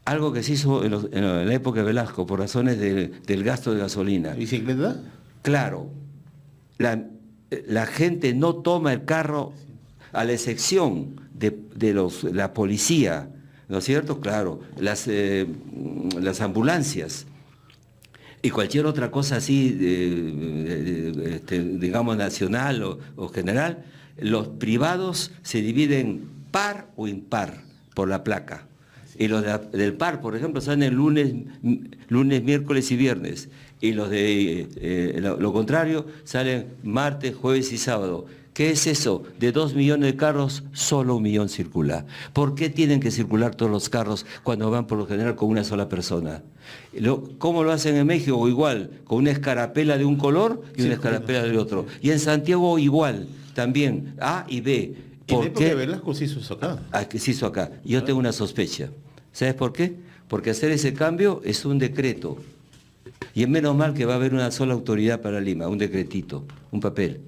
Algo que se hizo en la época de Velasco por razones del gasto de gasolina. ¿Bicicleta? Claro. La gente no toma el carro a la excepción de la policía, ¿no es cierto? Claro, las ambulancias y cualquier otra cosa así, digamos, nacional o general, los privados se dividen par o impar por la placa. Y los del par, por ejemplo, salen lunes, miércoles y viernes. Y los de lo contrario salen martes, jueves y sábado. ¿Qué es eso? De 2 millones de carros, solo 1 millón circula. ¿Por qué tienen que circular todos los carros cuando van por lo general con una sola persona? ¿Cómo lo hacen en México? Igual, con una escarapela de un color y una escarapela del otro. Y en Santiago igual, también, A y B. ¿Por qué Velasco se hizo acá? Se hizo acá. Yo tengo una sospecha. ¿Sabes por qué? Porque hacer ese cambio es un decreto. Y es menos mal que va a haber una sola autoridad para Lima, un decretito, un papel.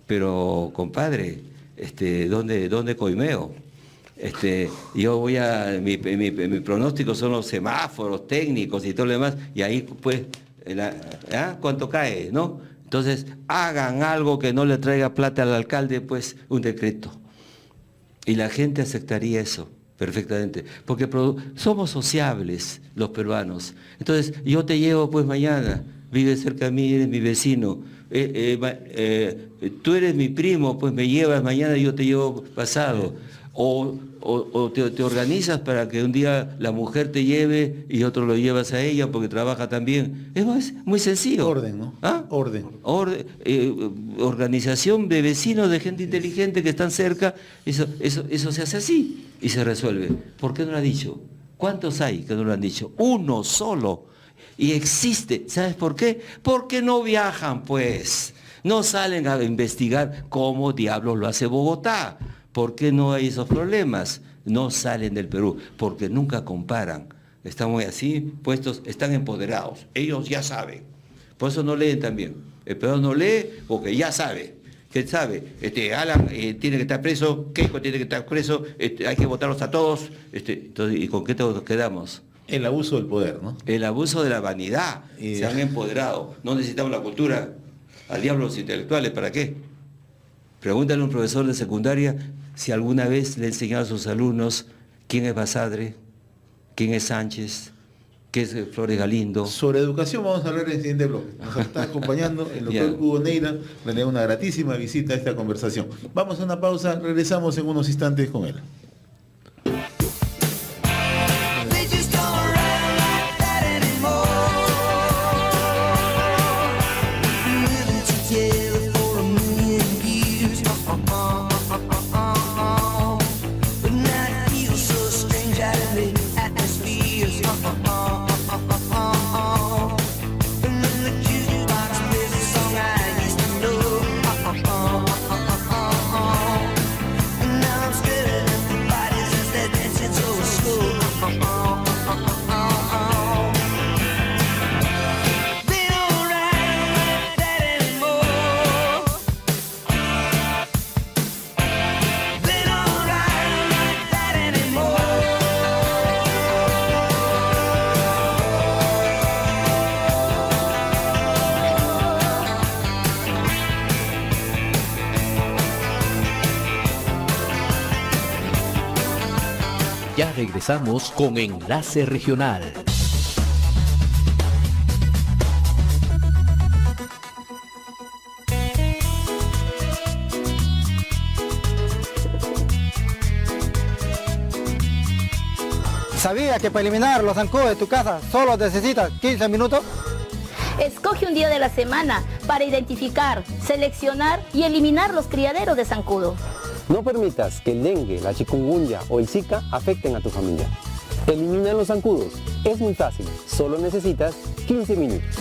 Pero, compadre, ¿dónde coimeo? Yo voy mi pronóstico son los semáforos técnicos y todo lo demás, y ahí pues, ¿cuánto cae? ¿No? Entonces, hagan algo que no le traiga plata al alcalde, pues, un decreto. Y la gente aceptaría eso perfectamente, porque somos sociables los peruanos. Entonces, yo te llevo pues mañana, vives cerca de mí, eres mi vecino, tú eres mi primo, pues me llevas mañana y yo te llevo pasado. O te organizas para que un día la mujer te lleve y otro lo llevas a ella porque trabaja también. Es muy sencillo. Orden, ¿no? ¿Ah? Orden. Organización de vecinos, de gente inteligente que están cerca, eso se hace así y se resuelve. ¿Por qué no lo ha dicho? ¿Cuántos hay que no lo han dicho? Uno solo. Y existe. ¿Sabes por qué? Porque no viajan, pues. No salen a investigar cómo diablos lo hace Bogotá. ¿Por qué no hay esos problemas? No salen del Perú, porque nunca comparan. Están muy así puestos, están empoderados. Ellos ya saben. Por eso no leen también. El peruano no lee porque ya sabe. ¿Qué sabe? Alan tiene que estar preso, Keiko tiene que estar preso, hay que votarlos a todos. Entonces, ¿y con qué nos quedamos? El abuso del poder, ¿no? El abuso de la vanidad. Se han empoderado. No necesitamos la cultura. Al diablo los intelectuales, ¿para qué? Pregúntale a un profesor de secundaria si alguna vez le enseñó a sus alumnos quién es Basadre, quién es Sánchez, qué es Flores Galindo. Sobre educación vamos a hablar en el siguiente bloque. Nos está acompañando el doctor Hugo Neira, le da una gratísima visita a esta conversación. Vamos a una pausa, regresamos en unos instantes con él. Now I'm scared Ya regresamos con Enlace Regional. ¿Sabías que para eliminar los zancudos de tu casa solo necesitas 15 minutos? Escoge un día de la semana para identificar, seleccionar y eliminar los criaderos de zancudo. No permitas que el dengue, la chikungunya o el zika afecten a tu familia. Elimina los zancudos. Es muy fácil, solo necesitas 15 minutos.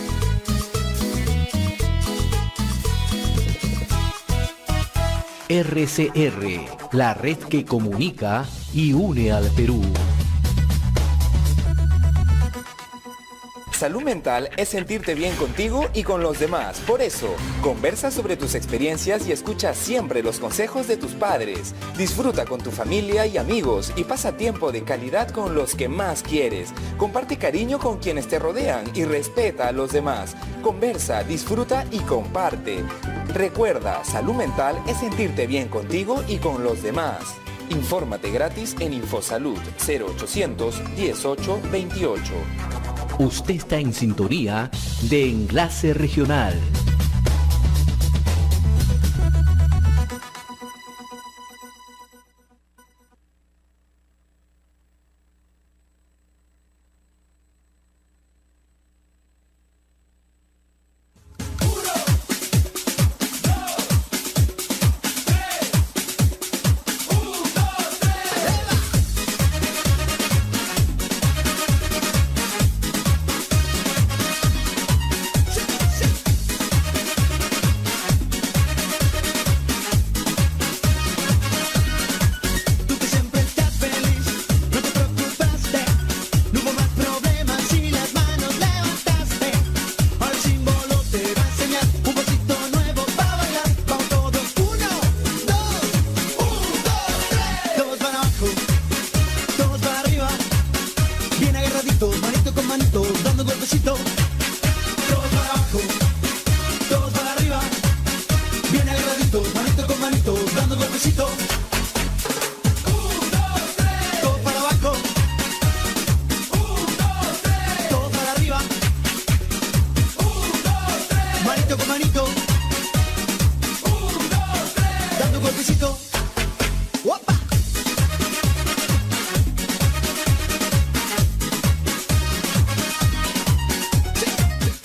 RCR, la red que comunica y une al Perú. Salud mental es sentirte bien contigo y con los demás. Por eso, conversa sobre tus experiencias y escucha siempre los consejos de tus padres. Disfruta con tu familia y amigos y pasa tiempo de calidad con los que más quieres. Comparte cariño con quienes te rodean y respeta a los demás. Conversa, disfruta y comparte. Recuerda, salud mental es sentirte bien contigo y con los demás. Infórmate gratis en Infosalud 0800 18 28. Usted está en sintonía de Enlace Regional.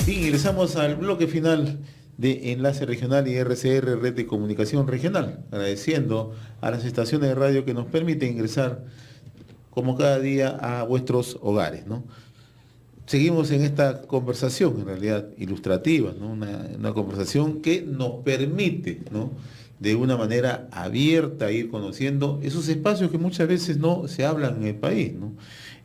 Ingresamos al bloque final de Enlace Regional y RCR, Red de Comunicación Regional, agradeciendo a las estaciones de radio que nos permiten ingresar como cada día a vuestros hogares, ¿no? Seguimos en esta conversación, en realidad, ilustrativa, ¿no? Una conversación que nos permite, ¿no?, de una manera abierta ir conociendo esos espacios que muchas veces no se hablan en el país, ¿no?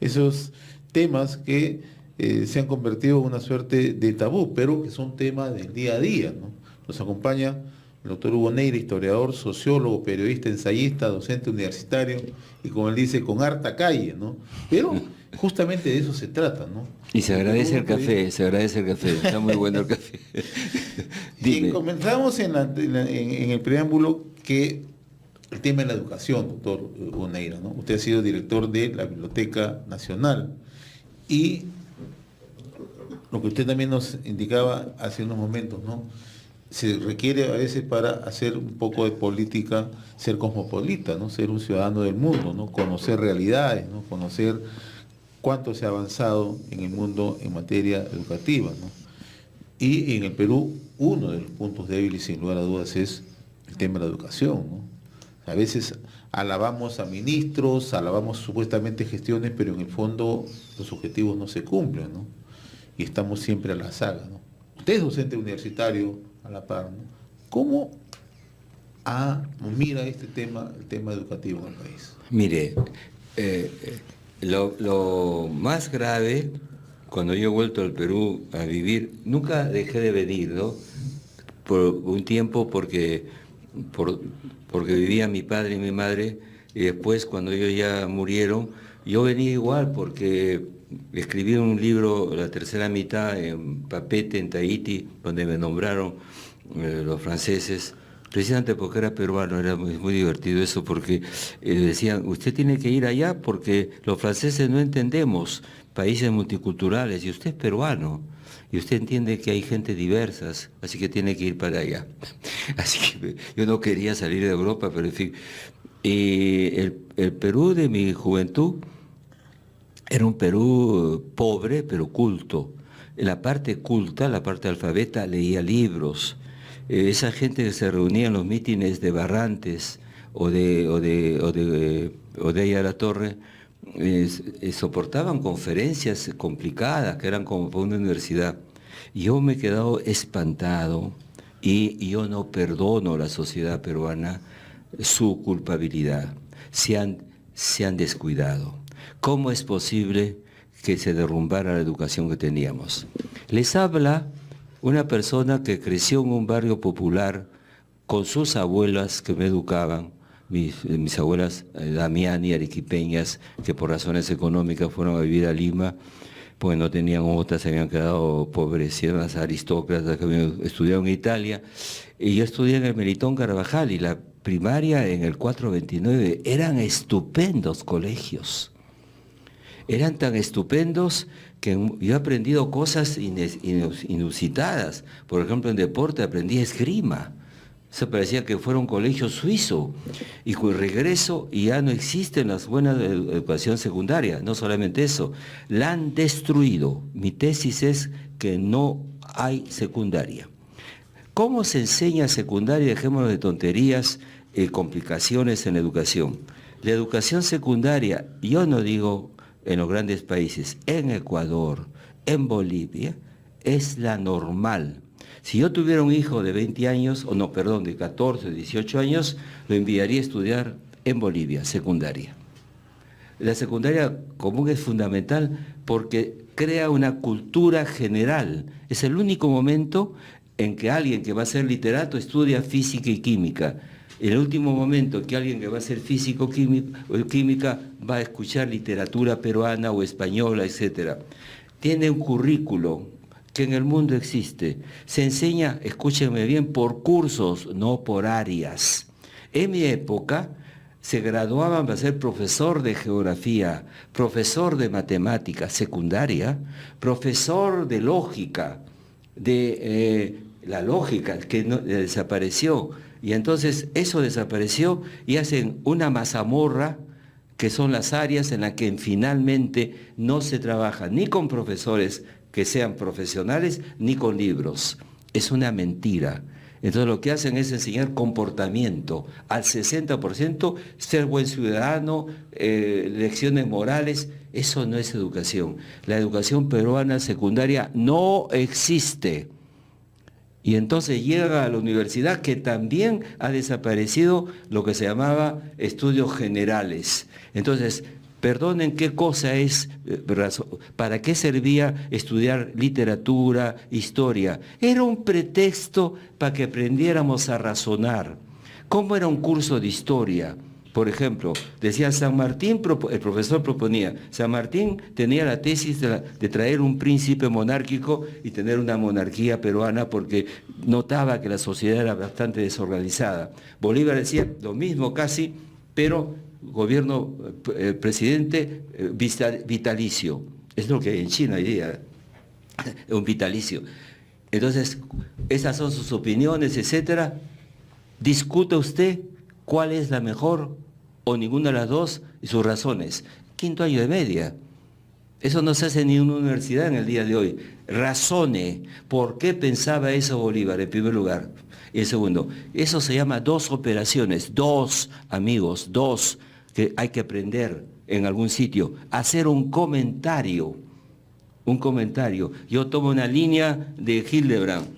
Esos temas que se han convertido en una suerte de tabú, pero que son temas del día a día, ¿no? Nos acompaña el doctor Hugo Neira, historiador, sociólogo, periodista, ensayista, docente universitario, y como él dice, con harta calle, ¿no? Pero justamente de eso se trata, ¿no? Y se agradece el café, está muy bueno el café. Y comenzamos en el preámbulo que el tema de la educación, doctor Hugo Neira, ¿no? Usted ha sido director de la Biblioteca Nacional y lo que usted también nos indicaba hace unos momentos, ¿no? Se requiere a veces para hacer un poco de política, ser cosmopolita, ¿no? Ser un ciudadano del mundo, ¿no? Conocer realidades, ¿no? Conocer cuánto se ha avanzado en el mundo en materia educativa, ¿no? Y en el Perú, uno de los puntos débiles, sin lugar a dudas, es el tema de la educación, ¿no? A veces alabamos a ministros, alabamos supuestamente gestiones, pero en el fondo los objetivos no se cumplen, ¿no? Y estamos siempre a la saga, ¿no? Usted es docente universitario a la par, ¿no? ¿Cómo mira este tema, el tema educativo en el país? Mire, lo más grave, cuando yo he vuelto al Perú a vivir, nunca dejé de venir, ¿no? Por un tiempo porque vivía mi padre y mi madre, y después cuando ellos ya murieron, yo venía igual porque escribí un libro, la tercera mitad, en Papeete, en Tahití, donde me nombraron los franceses precisamente porque era peruano, era muy divertido eso, porque decían, usted tiene que ir allá porque los franceses no entendemos países multiculturales, y usted es peruano, y usted entiende que hay gente diversas, así que tiene que ir para allá. Así que yo no quería salir de Europa, pero en fin. El Perú de mi juventud era un Perú pobre, pero culto. En la parte culta, la parte alfabeta, leía libros. Esa gente que se reunía en los mítines de Barrantes o de Odeya La Torre, soportaban conferencias complicadas, que eran como para una universidad. Yo me he quedado espantado y yo no perdono a la sociedad peruana su culpabilidad. Se han descuidado. ¿Cómo es posible que se derrumbara la educación que teníamos? Les habla una persona que creció en un barrio popular con sus abuelas que me educaban, mis abuelas Damiani, arequipeñas, que por razones económicas fueron a vivir a Lima, pues no tenían otras, se habían quedado pobres, eran las aristócratas que habían estudiado en Italia. Y yo estudié en el Melitón Carvajal y la primaria en el 429, eran estupendos colegios. Eran tan estupendos que yo he aprendido cosas inusitadas. Por ejemplo, en deporte aprendí esgrima. Eso parecía que fuera un colegio suizo. Y con regreso, y ya no existen las buenas de educación secundaria. No solamente eso, la han destruido. Mi tesis es que no hay secundaria. ¿Cómo se enseña secundaria? Dejémonos de tonterías, complicaciones en la educación. La educación secundaria, yo no digo en los grandes países, en Ecuador, en Bolivia, es la normal. Si yo tuviera un hijo de 20 años, o no, perdón, de 14, 18 años, lo enviaría a estudiar en Bolivia, secundaria. La secundaria común es fundamental porque crea una cultura general. Es el único momento en que alguien que va a ser literato estudia física y química. El último momento que alguien que va a ser físico o química va a escuchar literatura peruana o española, etc. Tiene un currículo que en el mundo existe. Se enseña, escúchenme bien, por cursos, no por áreas. En mi época se graduaban para ser profesor de geografía, profesor de matemática secundaria, profesor de lógica, de la lógica que desapareció. Y entonces eso desapareció y hacen una mazamorra, que son las áreas en las que finalmente no se trabaja ni con profesores que sean profesionales, ni con libros. Es una mentira. Entonces lo que hacen es enseñar comportamiento. Al 60%, ser buen ciudadano, lecciones morales. Eso no es educación. La educación peruana secundaria no existe. Y entonces llega a la universidad, que también ha desaparecido lo que se llamaba estudios generales. Entonces, perdonen, ¿qué cosa es? ¿Para qué servía estudiar literatura, historia? Era un pretexto para que aprendiéramos a razonar. ¿Cómo era un curso de historia? Por ejemplo, decía San Martín, el profesor proponía, San Martín tenía la tesis de traer un príncipe monárquico y tener una monarquía peruana porque notaba que la sociedad era bastante desorganizada. Bolívar decía lo mismo casi, pero gobierno, presidente vitalicio. Es lo que hay en China hoy día, un vitalicio. Entonces, esas son sus opiniones, etcétera. Discute usted cuál es la mejor o ninguna de las dos y sus razones. 5º año de media. Eso no se hace en ninguna universidad en el día de hoy. Razone por qué pensaba eso Bolívar, en primer lugar. Y en segundo, eso se llama dos operaciones, dos, amigos, dos, que hay que aprender en algún sitio. Hacer un comentario. Un comentario. Yo tomo una línea de Hildebrand.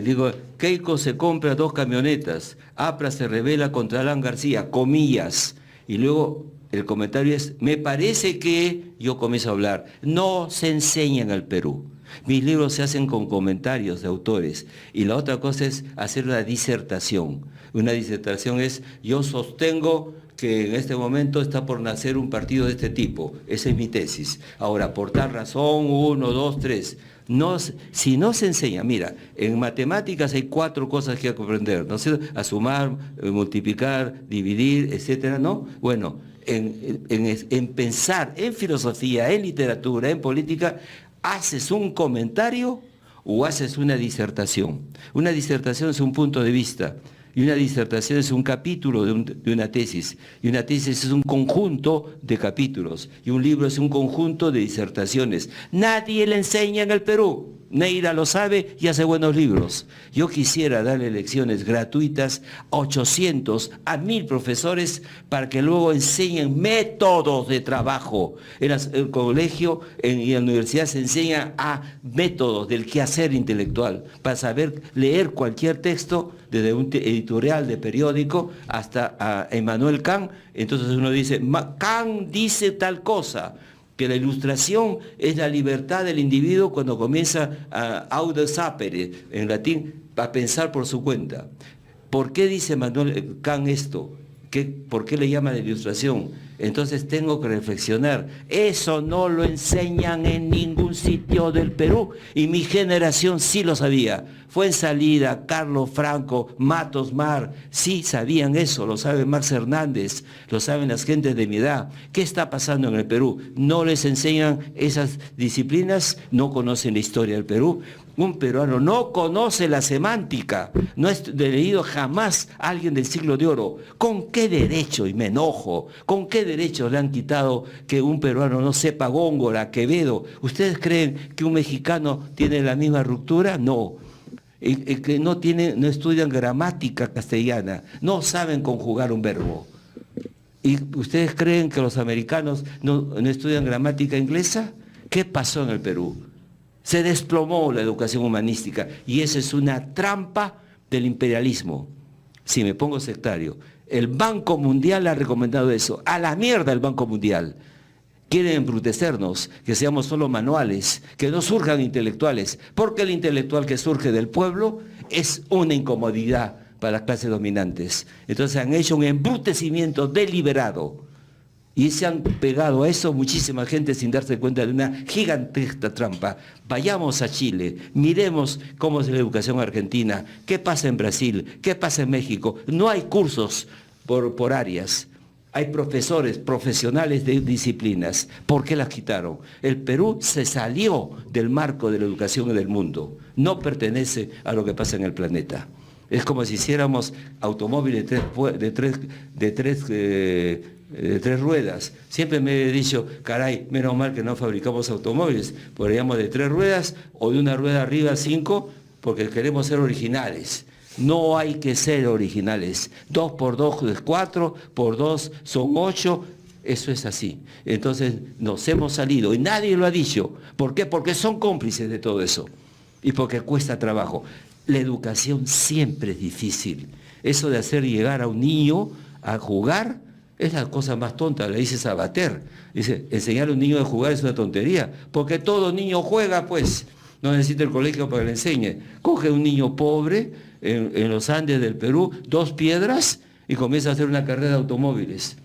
Digo, Keiko se compra 2 camionetas, APRA se rebela contra Alan García, comillas, y luego el comentario es, me parece que, yo comienzo a hablar, no se enseña en el Perú. Mis libros se hacen con comentarios de autores, y la otra cosa es hacer una disertación. Una disertación es, yo sostengo que en este momento está por nacer un partido de este tipo. Esa es mi tesis. Ahora, por tal razón, 1, 2, 3. No, si no se enseña, mira, en matemáticas hay 4 cosas que hay que aprender, ¿no es cierto? A sumar, multiplicar, dividir, etcétera, ¿no? Bueno, en pensar, en filosofía, en literatura, en política, haces un comentario o haces una disertación. Una disertación es un punto de vista. Y una disertación es un capítulo de una tesis. Y una tesis es un conjunto de capítulos. Y un libro es un conjunto de disertaciones. Nadie le enseña en el Perú. Neira lo sabe y hace buenos libros. Yo quisiera darle lecciones gratuitas a 800, a 1000 profesores para que luego enseñen métodos de trabajo. En el colegio y en la universidad se enseña a métodos del quehacer intelectual, para saber leer cualquier texto, desde un editorial de periódico hasta a Immanuel Kant. Entonces uno dice, Kant dice tal cosa, que la ilustración es la libertad del individuo cuando comienza a aude sapere, en latín, a pensar por su cuenta. ¿Por qué dice Immanuel Kant esto? ¿Por qué le llama la ilustración? Entonces tengo que reflexionar. Eso no lo enseñan en ningún sitio del Perú y mi generación sí lo sabía. Fuenzalida, Carlos Franco, Matos Mar, sí sabían eso, lo sabe Marx Hernández, lo saben las gentes de mi edad. ¿Qué está pasando en el Perú? No les enseñan esas disciplinas, no conocen la historia del Perú. Un peruano no conoce la semántica, no he leído jamás a alguien del siglo de oro. ¿Con qué derecho? Y me enojo. ¿Con qué derecho le han quitado que un peruano no sepa Góngora, Quevedo? ¿Ustedes creen que un mexicano tiene la misma ruptura? No. Que no estudian gramática castellana, no saben conjugar un verbo. ¿Y ustedes creen que los americanos no estudian gramática inglesa? ¿Qué pasó en el Perú? Se desplomó la educación humanística y esa es una trampa del imperialismo. Si me pongo sectario, el Banco Mundial ha recomendado eso. A la mierda el Banco Mundial. Quieren embrutecernos, que seamos solo manuales, que no surjan intelectuales, porque el intelectual que surge del pueblo es una incomodidad para las clases dominantes. Entonces han hecho un embrutecimiento deliberado. Y se han pegado a eso muchísima gente sin darse cuenta de una gigantesca trampa. Vayamos a Chile, miremos cómo es la educación argentina, qué pasa en Brasil, qué pasa en México. No hay cursos por áreas, hay profesores profesionales de disciplinas. ¿Por qué las quitaron? El Perú se salió del marco de la educación en el mundo, no pertenece a lo que pasa en el planeta. Es como si hiciéramos automóviles de tres ruedas. Siempre me he dicho, caray, menos mal que no fabricamos automóviles, podríamos de 3 ruedas o de una rueda arriba 5, porque queremos ser originales. No hay que ser originales. 2 por 2 es 4, por 2 son 8, eso es así. Entonces nos hemos salido y nadie lo ha dicho. ¿Por qué? Porque son cómplices de todo eso y porque cuesta trabajo. La educación siempre es difícil. Eso de hacer llegar a un niño a jugar es la cosa más tonta, le dice Sabater. Dice, enseñar a un niño a jugar es una tontería, porque todo niño juega, pues. No necesita el colegio para que le enseñe. Coge un niño pobre en los Andes del Perú, 2 piedras y comienza a hacer una carrera de automóviles.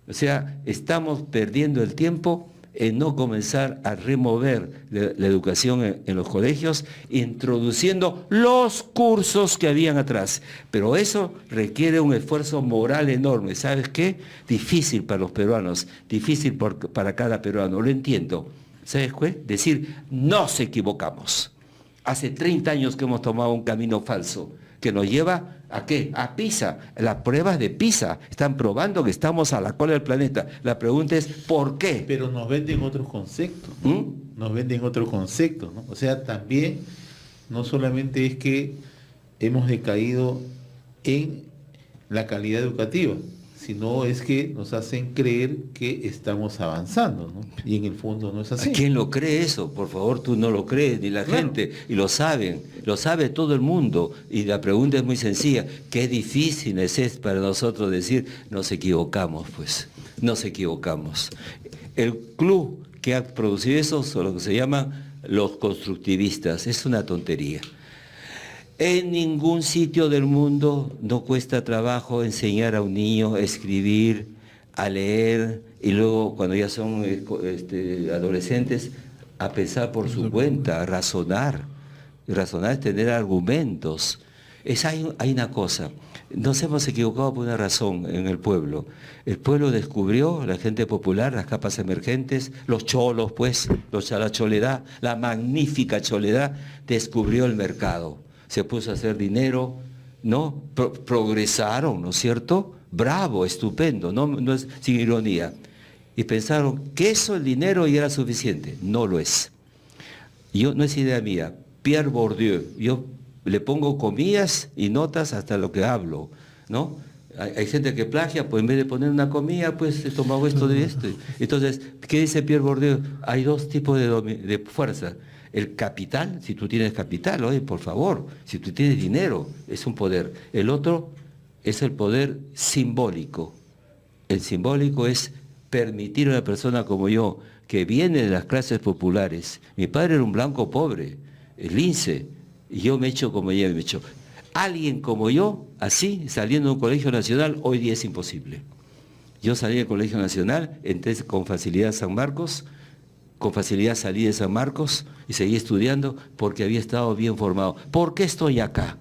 O sea, estamos perdiendo el tiempo en no comenzar a remover la educación en los colegios, introduciendo los cursos que habían atrás. Pero eso requiere un esfuerzo moral enorme. ¿Sabes qué? Difícil para los peruanos, difícil para cada peruano, lo entiendo. ¿Sabes qué? Decir, nos equivocamos. Hace 30 años que hemos tomado un camino falso, que nos lleva ¿a qué? A PISA. Las pruebas de PISA están probando que estamos a la cola del planeta. La pregunta es, ¿por qué? Pero nos venden otros conceptos, ¿no? Nos venden otros conceptos, ¿no? O sea, también no solamente es que hemos decaído en la calidad educativa, sino es que nos hacen creer que estamos avanzando, ¿no? Y en el fondo no es así. ¿A quién lo cree eso? Por favor, tú no lo crees, ni la gente, y lo saben, lo sabe todo el mundo. Y la pregunta es muy sencilla, qué difícil es para nosotros decir, nos equivocamos, pues, nos equivocamos. El club que ha producido eso son lo que se llaman los constructivistas, es una tontería. En ningún sitio del mundo no cuesta trabajo enseñar a un niño a escribir, a leer, y luego cuando ya son adolescentes, a pensar por su cuenta, a razonar. Y razonar es tener argumentos. Hay una cosa, nos hemos equivocado por una razón en el pueblo. El pueblo descubrió, la gente popular, las capas emergentes, los cholos, pues, la choledad, la magnífica choledad, descubrió el mercado. Se puso a hacer dinero, ¿no? Progresaron, ¿no es cierto? Bravo, estupendo, no es sin ironía. Y pensaron que eso, el dinero, ya era suficiente. No lo es. No es idea mía. Pierre Bourdieu, yo le pongo comillas y notas hasta lo que hablo, ¿no? Hay gente que plagia, pues en vez de poner una comilla, pues he tomado esto de esto. Entonces, ¿qué dice Pierre Bourdieu? Hay dos tipos de fuerza. El capital, si tú tienes capital, oye, por favor, si tú tienes dinero, es un poder. El otro es el poder simbólico. El simbólico es permitir a una persona como yo, que viene de las clases populares. Mi padre era un blanco pobre, el lince, y yo me echo como ella me echó. Alguien como yo, así, saliendo de un colegio nacional, hoy día es imposible. Yo salí del colegio nacional, entré con facilidad a San Marcos, con facilidad salí de San Marcos y seguí estudiando porque había estado bien formado. ¿Por qué estoy acá?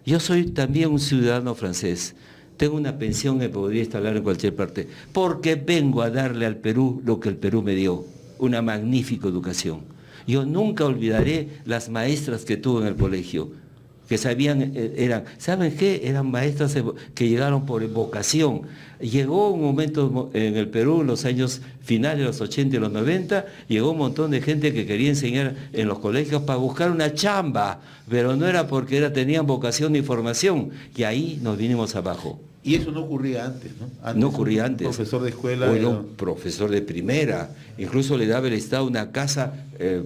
Yo soy también un ciudadano francés. Tengo una pensión que podría instalar en cualquier parte. Porque vengo a darle al Perú lo que el Perú me dio, una magnífica educación. Yo nunca olvidaré las maestras que tuve en el colegio, que ¿saben qué? Eran maestras que llegaron por vocación. Llegó un momento en el Perú, en los años finales de los 80 y los 90, llegó un montón de gente que quería enseñar en los colegios para buscar una chamba, pero no era porque tenían vocación ni formación, y ahí nos vinimos abajo. Y eso no ocurría antes, ¿no? No ocurría antes. Un profesor de escuela. Era un profesor de primera. Incluso le daba el Estado una casa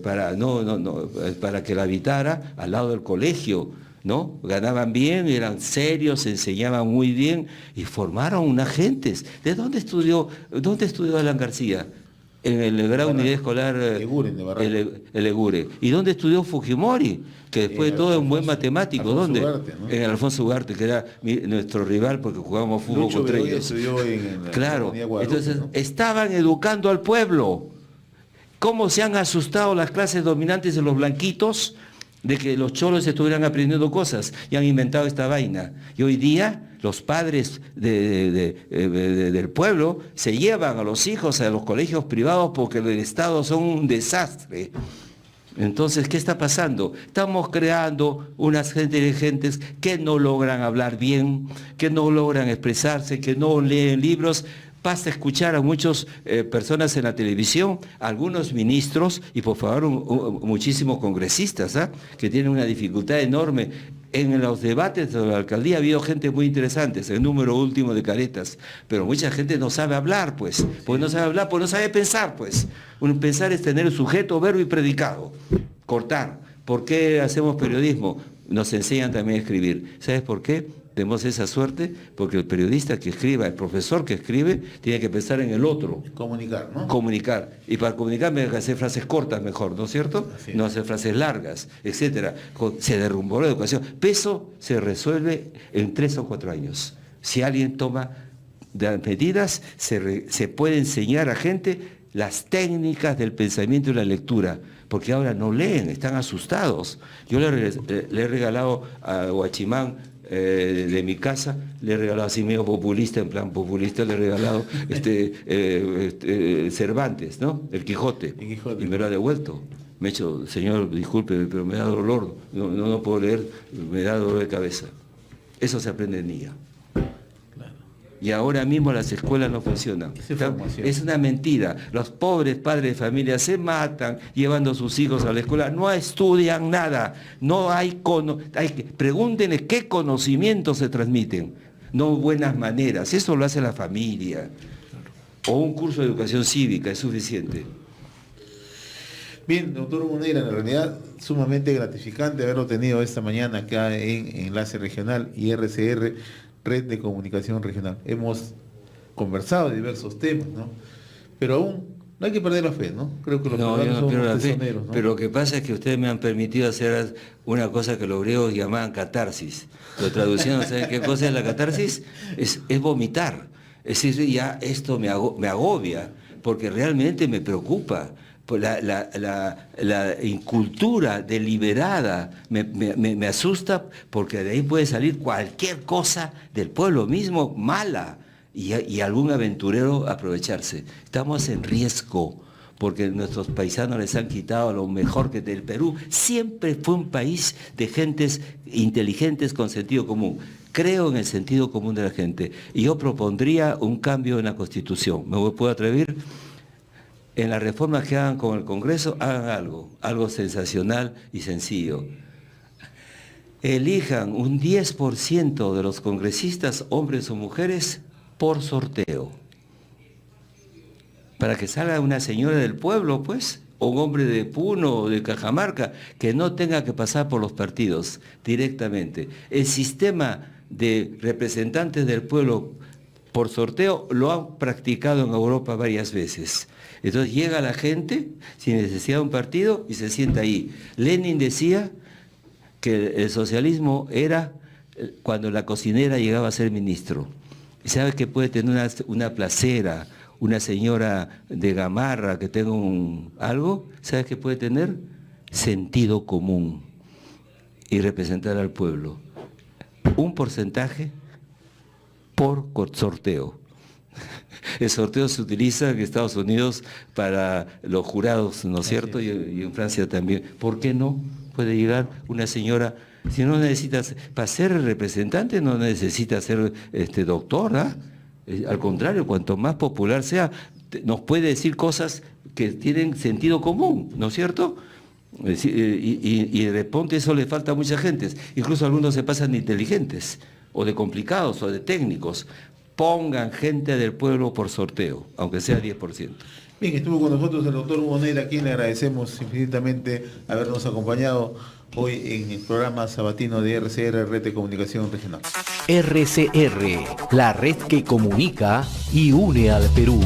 para que la habitara al lado del colegio, ¿no? Ganaban bien, eran serios, enseñaban muy bien y formaron unas gentes. ¿De dónde estudió Alan García? En el grado de unidad escolar el Egure. ¿Y dónde estudió Fujimori? Que después de todo es un buen matemático. ¿Dónde? Ugarte, ¿no? En Alfonso Ugarte, que era nuestro rival porque jugábamos fútbol Lucho contra Bedoya ellos. estudió en la Claro, Guadalupe, entonces ¿no? estaban educando al pueblo. ¿Cómo se han asustado las clases dominantes de los blanquitos de que los cholos estuvieran aprendiendo cosas y han inventado esta vaina? Y hoy día los padres del pueblo se llevan a los hijos a los colegios privados porque el Estado son un desastre. Entonces, ¿qué está pasando? Estamos creando unas gentes que no logran hablar bien, que no logran expresarse, que no leen libros. Basta escuchar a muchas personas en la televisión, algunos ministros y por favor muchísimos congresistas, que tienen una dificultad enorme. En los debates de la alcaldía ha habido gente muy interesante, el número último de caretas, pero mucha gente no sabe hablar, pues, porque no sabe hablar, pues no sabe pensar, pues. Pensar es tener sujeto, verbo y predicado, cortar. ¿Por qué hacemos periodismo? Nos enseñan también a escribir. ¿Sabes por qué? Tenemos esa suerte porque el periodista que escriba, el profesor que escribe, tiene que pensar en el otro. Comunicar, ¿no? Comunicar. Y para comunicar me hay que hacer frases cortas mejor, ¿no es cierto? No hacer frases largas, etcétera. Se derrumbó la educación. Eso se resuelve en 3 o 4 años. Si alguien toma medidas, se puede enseñar a gente las técnicas del pensamiento y la lectura, porque ahora no leen, están asustados. Yo le he regalado a Guachimán, de mi casa, le he regalado así medio populista, en plan populista, le he regalado Cervantes, ¿no? El Quijote, y me lo ha devuelto. Me he hecho, señor, disculpe, pero me da dolor, no puedo leer, me da dolor de cabeza. Eso se aprende en niña. Y ahora mismo las escuelas no funcionan. Es una mentira. Los pobres padres de familia se matan llevando a sus hijos a la escuela. No estudian nada. No pregúntenles qué conocimientos se transmiten. No buenas maneras. Eso lo hace la familia. O un curso de educación cívica es suficiente. Bien, doctor Moneira, en realidad sumamente gratificante haberlo tenido esta mañana acá en Enlace Regional y RCR, Red de Comunicación Regional. Hemos conversado de diversos temas, ¿no? Pero aún No hay que perder la fe, ¿no? Creo que los No, yo peruanos no pierdo la somos fe, tesoneros, ¿no? pero lo que pasa es que ustedes me han permitido hacer una cosa que los griegos llamaban catarsis. Lo traduciendo, ¿saben qué cosa es la catarsis? Es vomitar. Es decir, ya esto me agobia, porque realmente me preocupa. La incultura deliberada me asusta, porque de ahí puede salir cualquier cosa del pueblo mismo mala y algún aventurero aprovecharse. Estamos en riesgo porque nuestros paisanos les han quitado lo mejor que del Perú. Siempre fue un país de gentes inteligentes con sentido común. Creo en el sentido común de la gente y yo propondría un cambio en la Constitución. ¿Me puedo atrever? En las reformas que hagan con el Congreso, hagan algo sensacional y sencillo. Elijan un 10% de los congresistas, hombres o mujeres, por sorteo. Para que salga una señora del pueblo, pues, o un hombre de Puno o de Cajamarca, que no tenga que pasar por los partidos directamente. El sistema de representantes del pueblo por sorteo lo han practicado en Europa varias veces. Entonces llega la gente sin necesidad de un partido y se sienta ahí. Lenin decía que el socialismo era cuando la cocinera llegaba a ser ministro. Y sabe que puede tener una placera, una señora de Gamarra que tenga algo, ¿sabe qué puede tener? Sentido común y representar al pueblo. Un porcentaje por sorteo. El sorteo se utiliza en Estados Unidos para los jurados, ¿no es cierto? Y en Francia también. ¿Por qué no puede llegar una señora? Si no necesitas, para ser representante no necesita ser doctor, ¿ah? Al contrario, cuanto más popular sea, nos puede decir cosas que tienen sentido común, ¿no es cierto? Y de repente eso le falta a mucha gente. Incluso algunos se pasan de inteligentes, o de complicados, o de técnicos. Pongan gente del pueblo por sorteo, aunque sea 10%. Bien, estuvo con nosotros el doctor Hugo Neira, a quien le agradecemos infinitamente habernos acompañado hoy en el programa sabatino de RCR, Red de Comunicación Regional. RCR, la red que comunica y une al Perú.